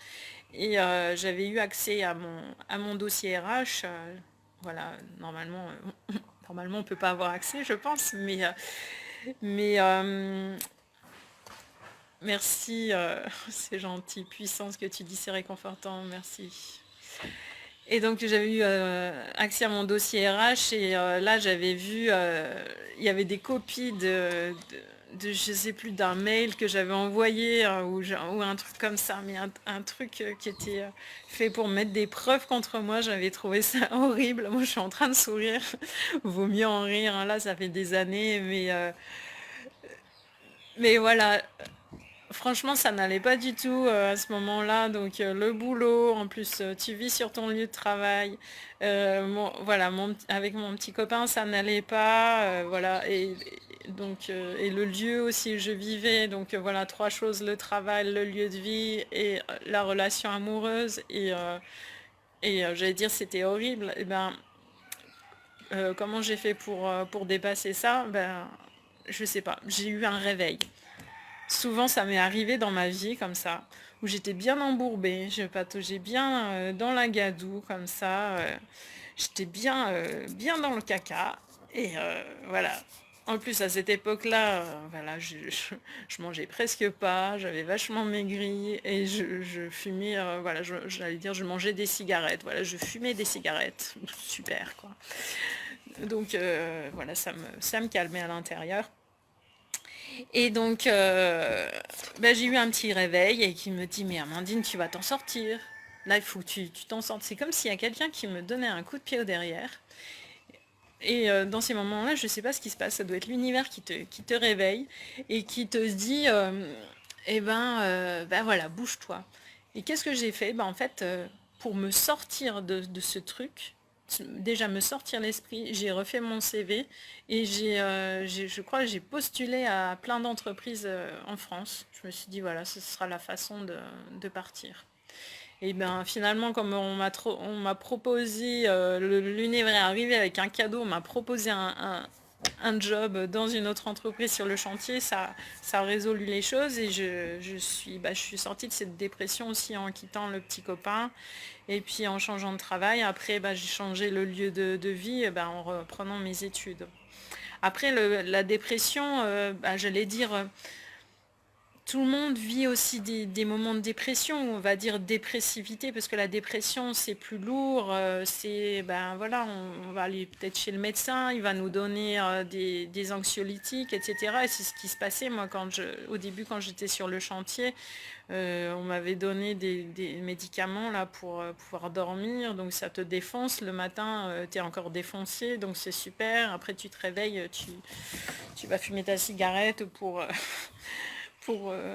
Et j'avais eu accès à mon dossier RH. Voilà, normalement, normalement, on ne peut pas avoir accès, je pense. Mais merci, c'est gentil, puissant ce que tu dis, c'est réconfortant, merci. Et donc j'avais eu accès à mon dossier RH et là j'avais vu, il y avait des copies je sais plus, d'un mail que j'avais envoyé ou un truc comme ça, mais un truc qui était fait pour mettre des preuves contre moi. J'avais trouvé ça horrible. Moi je suis en train de sourire, vaut mieux en rire, hein. Là ça fait des années, mais voilà. Franchement, ça n'allait pas du tout à ce moment-là. Donc le boulot, en plus tu vis sur ton lieu de travail. Voilà, avec mon petit copain, ça n'allait pas. Voilà, donc et le lieu aussi où je vivais. Donc voilà, 3 choses: le travail, le lieu de vie et la relation amoureuse. Et j'allais dire c'était horrible. Et comment j'ai fait pour dépasser ça? Je sais pas. J'ai eu un réveil. Souvent, ça m'est arrivé dans ma vie comme ça, où j'étais bien embourbée, je pataugeais bien dans la gadoue comme ça, j'étais bien, bien dans le caca, et voilà. En plus, à cette époque-là, voilà, je mangeais presque pas, j'avais vachement maigri et je fumais, voilà, j'allais dire, je mangeais des cigarettes, voilà, je fumais des cigarettes, super quoi. Donc voilà, ça me calmait à l'intérieur. Et donc, bah, j'ai eu un petit réveil et qui me dit, mais Amandine, tu vas t'en sortir. Là, il faut que tu t'en sortes. C'est comme s'il y a quelqu'un qui me donnait un coup de pied au derrière. Et dans ces moments-là, je ne sais pas ce qui se passe, ça doit être l'univers qui te réveille et qui te dit, eh ben, bah voilà, bouge-toi. Et qu'est-ce que j'ai fait? Bah, en fait, pour me sortir de ce truc, déjà me sortir l'esprit, j'ai refait mon CV et je crois que j'ai postulé à plein d'entreprises en France. Je me suis dit, voilà, ce sera la façon de partir. Et bien finalement, comme on m'a proposé, l'univers est arrivé avec un cadeau, on m'a proposé un job dans une autre entreprise sur le chantier, ça a résolu les choses et je suis sortie de cette dépression aussi en quittant le petit copain et puis en changeant de travail. Après, bah, j'ai changé le lieu de vie bah, en reprenant mes études. Après, la dépression, bah, j'allais dire tout le monde vit aussi des moments de dépression, on va dire dépressivité, parce que la dépression c'est plus lourd, c'est ben voilà, on va aller peut-être chez le médecin, il va nous donner des anxiolytiques, etc. Et c'est ce qui se passait moi au début quand j'étais sur le chantier, on m'avait donné des médicaments là pour pouvoir dormir, donc ça te défonce, le matin tu es encore défoncé, donc c'est super, après tu te réveilles, tu vas fumer ta cigarette pour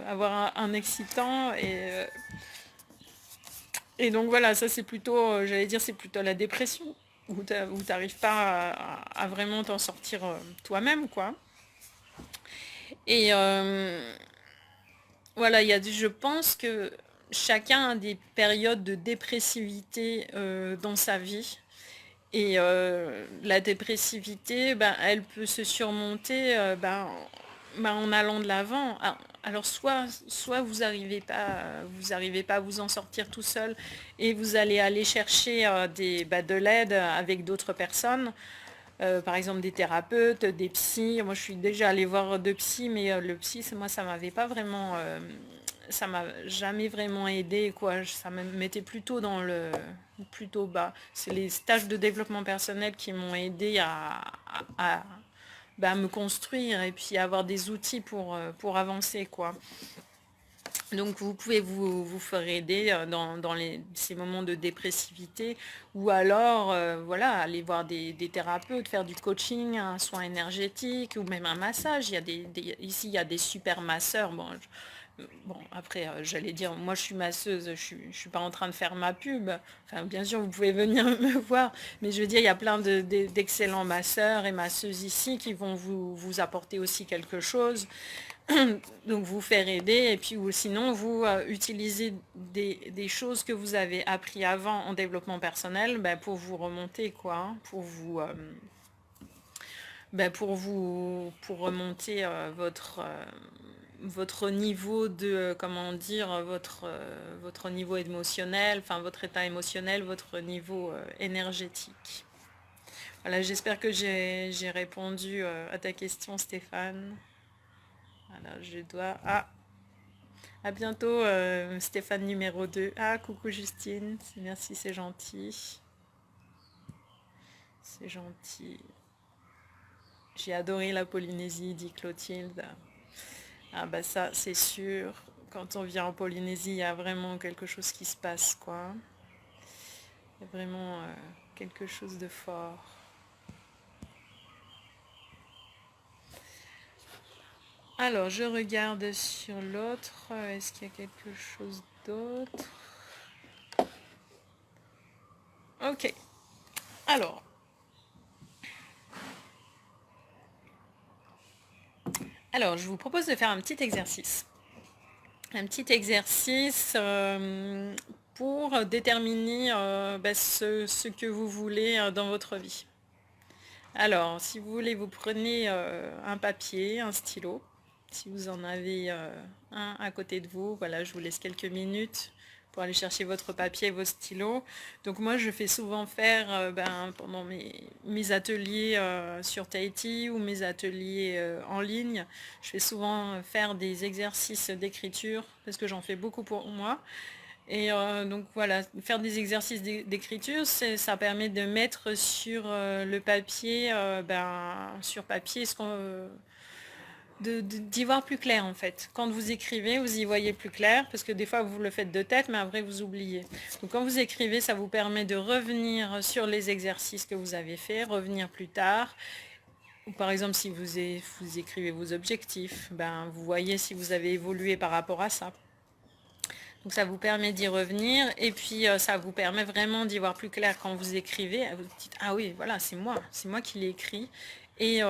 avoir un excitant et donc voilà, ça c'est plutôt, j'allais dire, c'est plutôt la dépression où t'arrives pas à vraiment t'en sortir toi-même quoi. Et voilà, je pense que chacun a des périodes de dépressivité dans sa vie. Et la dépressivité, ben, elle peut se surmonter ben, en allant de l'avant. Alors soit vous arrivez pas à vous en sortir tout seul et vous allez aller chercher de l'aide avec d'autres personnes, par exemple des thérapeutes, des psys. Moi je suis déjà allée voir deux psys, mais le psy, moi ça m'avait pas vraiment ça m'a jamais vraiment aidé quoi, ça me mettait plutôt dans le plutôt bas. C'est les stages de développement personnel qui m'ont aidé à me construire et puis avoir des outils pour avancer quoi. Donc vous pouvez vous faire aider dans ces moments de dépressivité ou alors voilà, aller voir des thérapeutes, faire du coaching, un soin énergétique ou même un massage. Ici il y a des super masseurs. Bon, après, j'allais dire, moi je suis masseuse, je suis pas en train de faire ma pub. Enfin, bien sûr, vous pouvez venir me voir, mais je veux dire, il y a plein d'excellents masseurs et masseuses ici qui vont vous apporter aussi quelque chose. Donc vous faire aider et puis ou sinon vous utilisez des choses que vous avez appris avant en développement personnel ben, pour vous remonter quoi, hein, pour remonter votre niveau de comment dire votre niveau émotionnel, enfin votre état émotionnel, votre niveau énergétique. Voilà, j'espère que j'ai répondu à ta question Stéphane. Alors je dois à bientôt Stéphane numéro 2. Ah coucou Justine, merci, c'est gentil. C'est gentil. J'ai adoré la Polynésie, dit Clotilde. Ah bah ça, c'est sûr. Quand on vient en Polynésie, il y a vraiment quelque chose qui se passe, quoi. Il y a vraiment quelque chose de fort. Alors, je regarde sur l'autre. Est-ce qu'il y a quelque chose d'autre? Ok. Alors, je vous propose de faire un petit exercice. Un petit exercice pour déterminer ce que vous voulez dans votre vie. Alors, si vous voulez, vous prenez un papier, un stylo. Si vous en avez un à côté de vous, voilà, je vous laisse quelques minutes pour aller chercher votre papier et vos stylos. Donc moi je fais souvent faire pendant mes ateliers sur Tahiti ou mes ateliers en ligne, je fais souvent faire des exercices d'écriture parce que j'en fais beaucoup pour moi. Et donc voilà, faire des exercices d'écriture, ça permet de mettre sur le papier, sur papier ce qu'on d'y voir plus clair en fait. Quand vous écrivez, vous y voyez plus clair, parce que des fois vous le faites de tête, mais après vous oubliez. Donc quand vous écrivez, ça vous permet de revenir sur les exercices que vous avez faits, revenir plus tard. Ou par exemple, si vous écrivez vos objectifs, vous voyez si vous avez évolué par rapport à ça. Donc ça vous permet d'y revenir, et puis ça vous permet vraiment d'y voir plus clair quand vous écrivez. Vous dites, ah oui, voilà, c'est moi qui l'ai écrit. Et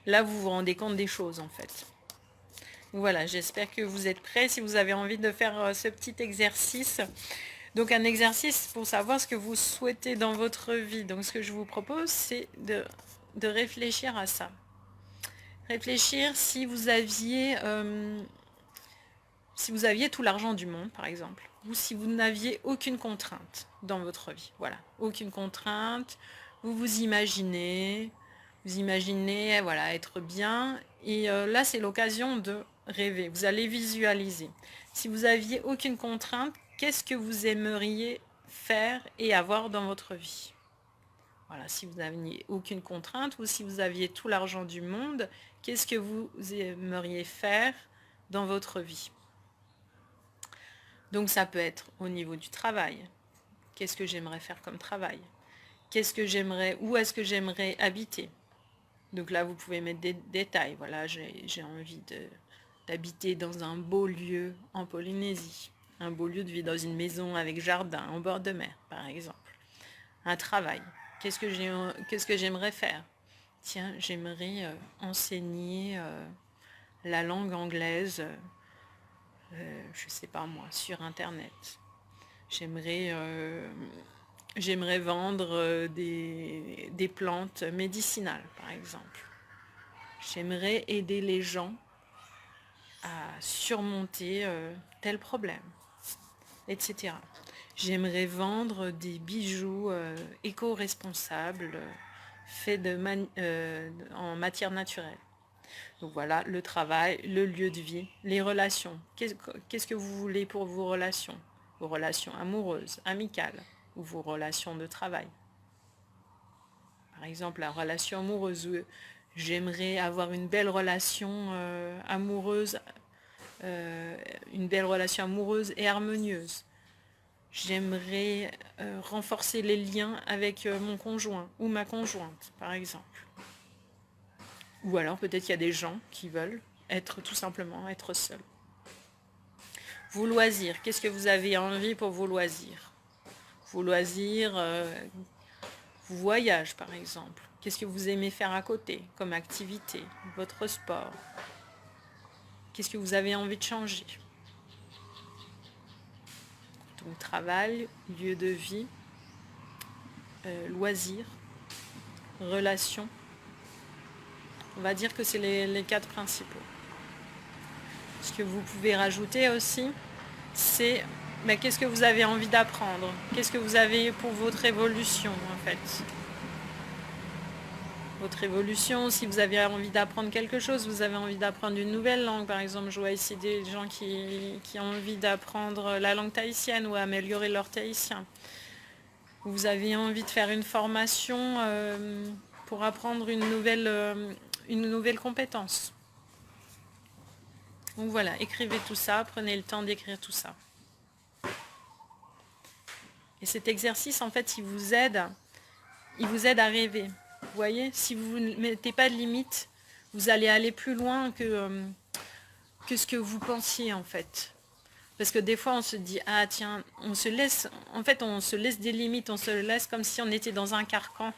là, vous vous rendez compte des choses, en fait. Voilà, j'espère que vous êtes prêts si vous avez envie de faire ce petit exercice. Donc, un exercice pour savoir ce que vous souhaitez dans votre vie. Donc, ce que je vous propose, c'est de réfléchir à ça. Réfléchir si vous aviez tout l'argent du monde, par exemple, ou si vous n'aviez aucune contrainte dans votre vie. Voilà, aucune contrainte. Vous imaginez, voilà, être bien. Et là, c'est l'occasion de rêver. Vous allez visualiser. Si vous aviez aucune contrainte, qu'est-ce que vous aimeriez faire et avoir dans votre vie? Voilà, si vous n'aviez aucune contrainte ou si vous aviez tout l'argent du monde, qu'est-ce que vous aimeriez faire dans votre vie? Donc ça peut être au niveau du travail. Qu'est-ce que j'aimerais faire comme travail? Où est-ce que j'aimerais habiter? Donc là, vous pouvez mettre des détails. Voilà, j'ai envie d'habiter dans un beau lieu en Polynésie. Un beau lieu de vie dans une maison avec jardin, en bord de mer, par exemple. Un travail. Qu'est-ce que j'aimerais faire? Tiens, j'aimerais enseigner la langue anglaise, je ne sais pas moi, sur Internet. J'aimerais vendre des plantes médicinales, par exemple. J'aimerais aider les gens à surmonter tel problème, etc. J'aimerais vendre des bijoux éco-responsables faits en matière naturelle. Donc voilà, le travail, le lieu de vie, les relations. Qu'est-ce que vous voulez pour vos relations? Vos relations amoureuses, amicales, ou vos relations de travail. Par exemple, la relation amoureuse, j'aimerais avoir une belle relation amoureuse, et harmonieuse. J'aimerais renforcer les liens avec mon conjoint ou ma conjointe, par exemple. Ou alors peut-être qu'il y a des gens qui veulent tout simplement être seuls. Vos loisirs, qu'est-ce que vous avez envie pour vos loisirs? Vos loisirs, vos voyages par exemple. Qu'est-ce que vous aimez faire à côté comme activité? Votre sport. Qu'est-ce que vous avez envie de changer? Donc travail, lieu de vie, loisirs, relations. On va dire que c'est les 4 principaux. Ce que vous pouvez rajouter aussi, c'est qu'est-ce que vous avez envie d'apprendre? Qu'est-ce que vous avez pour votre évolution en fait? Votre évolution, si vous avez envie d'apprendre quelque chose, vous avez envie d'apprendre une nouvelle langue, par exemple, je vois ici des gens qui ont envie d'apprendre la langue tahitienne ou améliorer leur tahitien. Vous avez envie de faire une formation pour apprendre une nouvelle compétence. Donc voilà, écrivez tout ça, prenez le temps d'écrire tout ça. Et cet exercice, en fait, il vous aide à rêver. Vous voyez, si vous ne mettez pas de limite, vous allez aller plus loin que ce que vous pensiez, en fait. Parce que des fois, on se dit, ah tiens, on se laisse des limites, on se laisse comme si on était dans un carcan.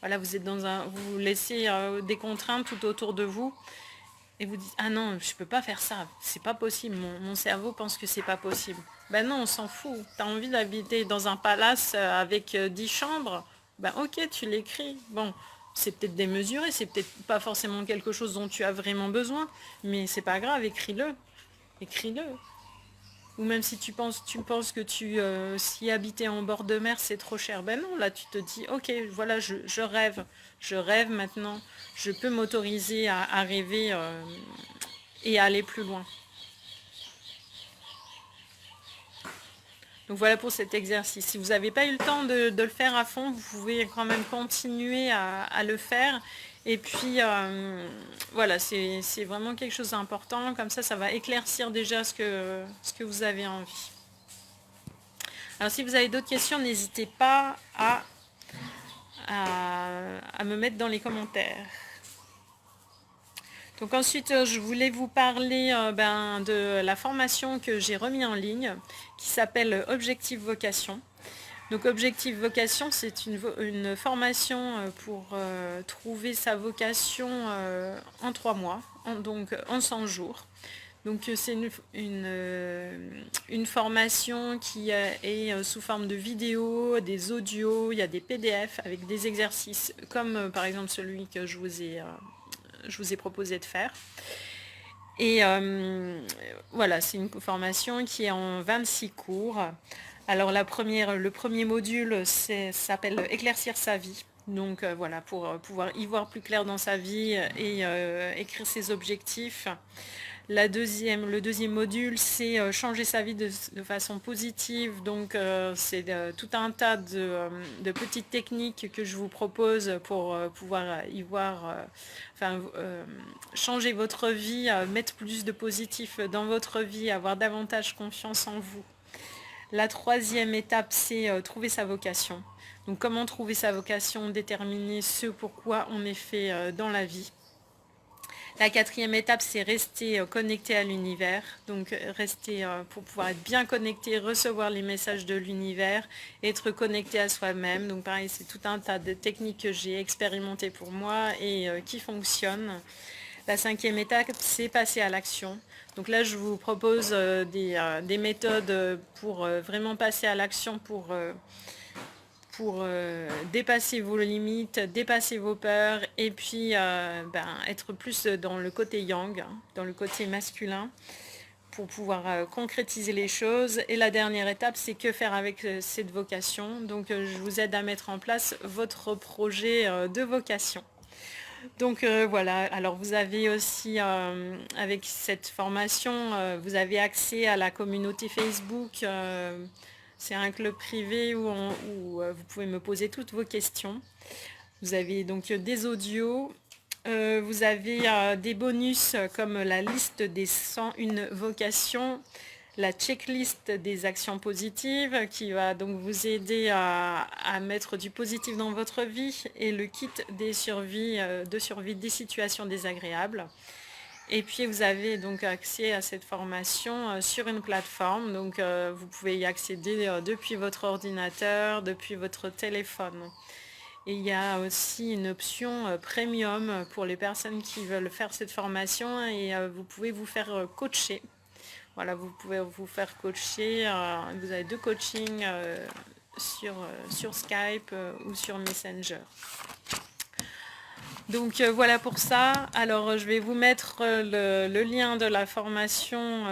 Voilà, vous laissez des contraintes tout autour de vous. Et vous dites, ah non, je ne peux pas faire ça, c'est pas possible, mon cerveau pense que c'est pas possible. Ben non, on s'en fout. Tu as envie d'habiter dans un palace avec 10 chambres, ok, tu l'écris. Bon, c'est peut-être démesuré, c'est peut-être pas forcément quelque chose dont tu as vraiment besoin, mais c'est pas grave, écris-le. Écris-le. ou même si tu penses que si habiter en bord de mer c'est trop cher, ben non, là tu te dis ok, voilà, je rêve maintenant, je peux m'autoriser à rêver et à aller plus loin. Donc voilà pour cet exercice. Si vous n'avez pas eu le temps de le faire à fond, vous pouvez quand même continuer à le faire. Et puis voilà, c'est vraiment quelque chose d'important. Comme ça va éclaircir déjà ce que vous avez envie. Alors si vous avez d'autres questions, n'hésitez pas à me mettre dans les commentaires. Donc ensuite, je voulais vous parler de la formation que j'ai remis en ligne, qui s'appelle Objectif Vocation. Donc Objectif Vocation, c'est une formation pour trouver sa vocation en 3 mois, donc en 100 jours. Donc c'est une formation qui est sous forme de vidéos, des audios, il y a des PDF avec des exercices comme par exemple celui que je vous ai proposé de faire. Et voilà, c'est une formation qui est en 26 cours. Alors le premier module s'appelle Éclaircir sa vie. Donc voilà, pour pouvoir y voir plus clair dans sa vie et écrire ses objectifs. Le deuxième module, c'est changer sa vie de façon positive. Donc c'est tout un tas de petites techniques que je vous propose pour pouvoir y voir, changer votre vie, mettre plus de positif dans votre vie, avoir davantage confiance en vous. La troisième étape, c'est trouver sa vocation. Donc comment trouver sa vocation, déterminer ce pourquoi on est fait dans la vie. La quatrième étape, c'est rester connecté à l'univers. Donc rester pour pouvoir être bien connecté, recevoir les messages de l'univers, être connecté à soi-même. Donc pareil, c'est tout un tas de techniques que j'ai expérimentées pour moi et qui fonctionnent. La cinquième étape, c'est passer à l'action. Donc là, je vous propose des méthodes pour vraiment passer à l'action, pour dépasser vos limites, dépasser vos peurs et puis être plus dans le côté yang, dans le côté masculin pour pouvoir concrétiser les choses. Et la dernière étape, c'est que faire avec cette vocation. Donc je vous aide à mettre en place votre projet de vocation. Donc voilà, alors vous avez aussi, avec cette formation, vous avez accès à la communauté Facebook. C'est un club privé où vous pouvez me poser toutes vos questions. Vous avez donc des audios. Vous avez des bonus comme la liste des 101 vocations, la checklist des actions positives qui va donc vous aider à mettre du positif dans votre vie et le kit de survie des situations désagréables. Et puis vous avez donc accès à cette formation sur une plateforme, donc vous pouvez y accéder depuis votre ordinateur, depuis votre téléphone. Et il y a aussi une option premium pour les personnes qui veulent faire cette formation et vous pouvez vous faire coacher. Voilà, vous pouvez vous faire coacher. Vous avez 2 coachings sur Skype ou sur Messenger. Donc voilà pour ça. Alors je vais vous mettre le lien de la formation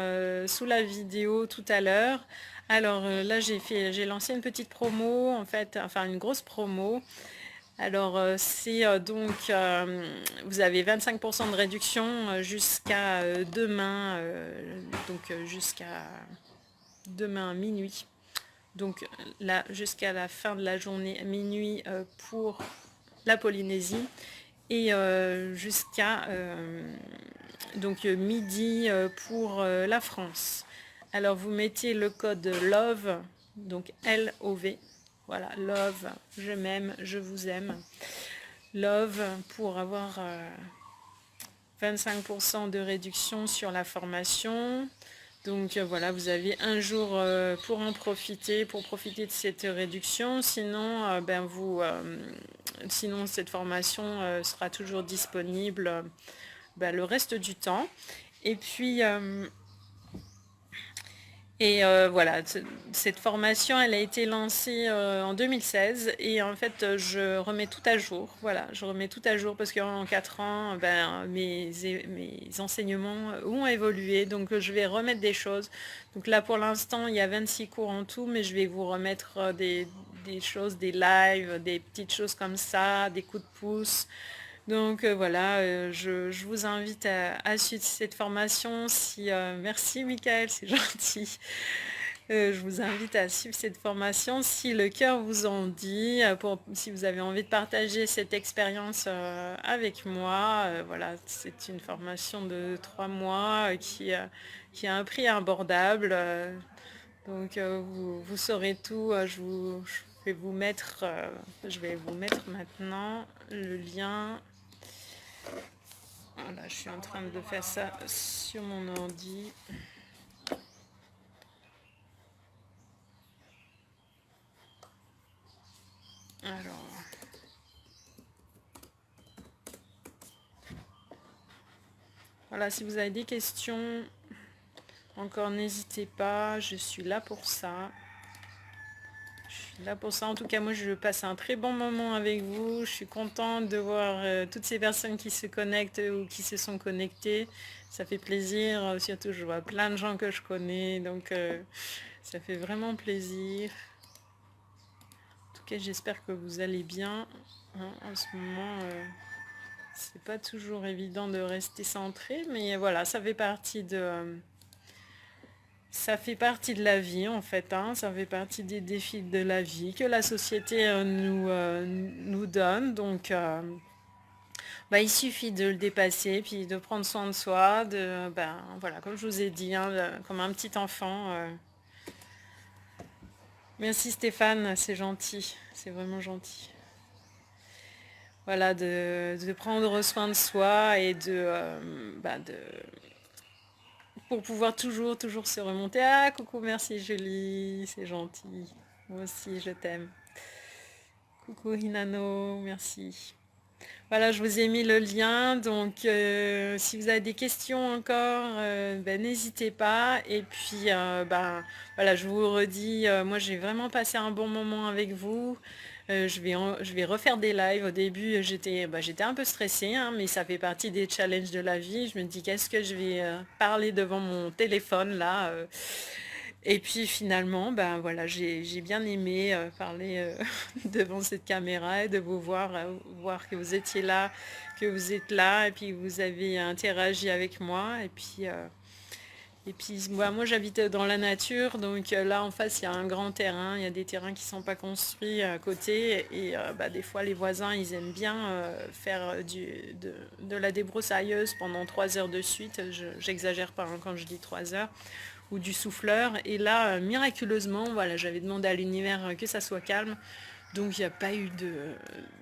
sous la vidéo tout à l'heure. Alors là j'ai lancé une petite promo, en fait, enfin une grosse promo. Alors c'est donc vous avez 25% de réduction jusqu'à demain, donc jusqu'à demain minuit. Donc là jusqu'à la fin de la journée minuit pour la Polynésie et jusqu'à donc midi pour la France. Alors vous mettez le code LOVE, donc LOV. Voilà, love, je m'aime, je vous aime. Love pour avoir 25% de réduction sur la formation. Donc voilà, vous avez un jour pour en profiter, pour profiter de cette réduction. Sinon, sinon cette formation sera toujours disponible le reste du temps. Et puis Et voilà, cette formation, elle a été lancée en 2016 et en fait, je remets tout à jour. Voilà, je remets tout à jour parce qu'en 4 ans, ben, mes enseignements ont évolué, donc je vais remettre des choses. Donc là, pour l'instant, il y a 26 cours en tout, mais je vais vous remettre des choses, des lives, des petites choses comme ça, des coups de pouce. Donc voilà, je vous invite à suivre cette formation. Si, merci Michael, c'est gentil. Je vous invite à suivre cette formation si le cœur vous en dit, si vous avez envie de partager cette expérience avec moi. Voilà, c'est une formation de 3 mois qui a un prix abordable. Donc vous saurez tout. Je vais vous mettre maintenant le lien. Voilà, je suis en train de faire ça sur mon ordi. Alors, voilà, si vous avez des questions, encore n'hésitez pas, je suis là pour ça. Je suis là pour ça. En tout cas, moi, je passe un très bon moment avec vous. Je suis contente de voir toutes ces personnes qui se connectent ou qui se sont connectées. Ça fait plaisir. Surtout, je vois plein de gens que je connais. Donc, ça fait vraiment plaisir. En tout cas, j'espère que vous allez bien. Hein, en ce moment, c'est pas toujours évident de rester centré. Mais voilà, ça fait partie de la vie en fait, hein, ça fait partie des défis de la vie que la société nous donne. Donc bah, il suffit de le dépasser, puis de prendre soin de soi, ben, voilà, comme je vous ai dit, hein, comme un petit enfant. Merci Stéphane, c'est gentil, c'est vraiment gentil. Voilà, de prendre soin de soi et pour pouvoir toujours se remonter. Ah, coucou, merci Julie, c'est gentil. Moi aussi, je t'aime. Coucou Hinano, merci. Voilà, je vous ai mis le lien, donc si vous avez des questions encore, ben, n'hésitez pas. Et puis, voilà, je vous redis, moi j'ai vraiment passé un bon moment avec vous. Je vais refaire des lives. Au début, j'étais un peu stressée, hein, mais ça fait partie des challenges de la vie. Je me dis, qu'est-ce que je vais parler devant mon téléphone là et puis finalement, ben voilà, j'ai bien aimé parler devant cette caméra et de vous voir que vous étiez là, que vous êtes là, et puis que vous avez interagi avec moi. Et puis moi j'habite dans la nature, donc là en face il y a un grand terrain, il y a des terrains qui ne sont pas construits à côté, et bah, des fois les voisins ils aiment bien faire de la débroussailleuse pendant 3 heures de suite. J'exagère pas hein, quand je dis 3 heures, ou du souffleur. Et là, miraculeusement, voilà, j'avais demandé à l'univers que ça soit calme. Donc il n'y a pas eu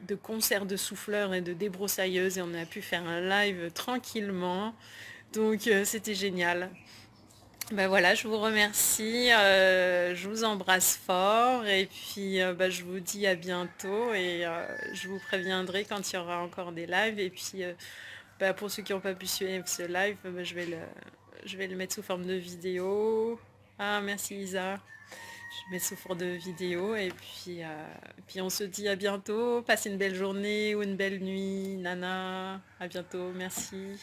de concert de souffleur et de débroussailleuse et on a pu faire un live tranquillement. Donc c'était génial. Ben voilà, je vous remercie, je vous embrasse fort et puis je vous dis à bientôt et je vous préviendrai quand il y aura encore des lives. Et puis pour ceux qui n'ont pas pu suivre ce live, je vais le mettre sous forme de vidéo. Ah, merci Isa. Je mets sous forme de vidéo et puis on se dit à bientôt. Passez une belle journée ou une belle nuit, Nana. À bientôt, merci.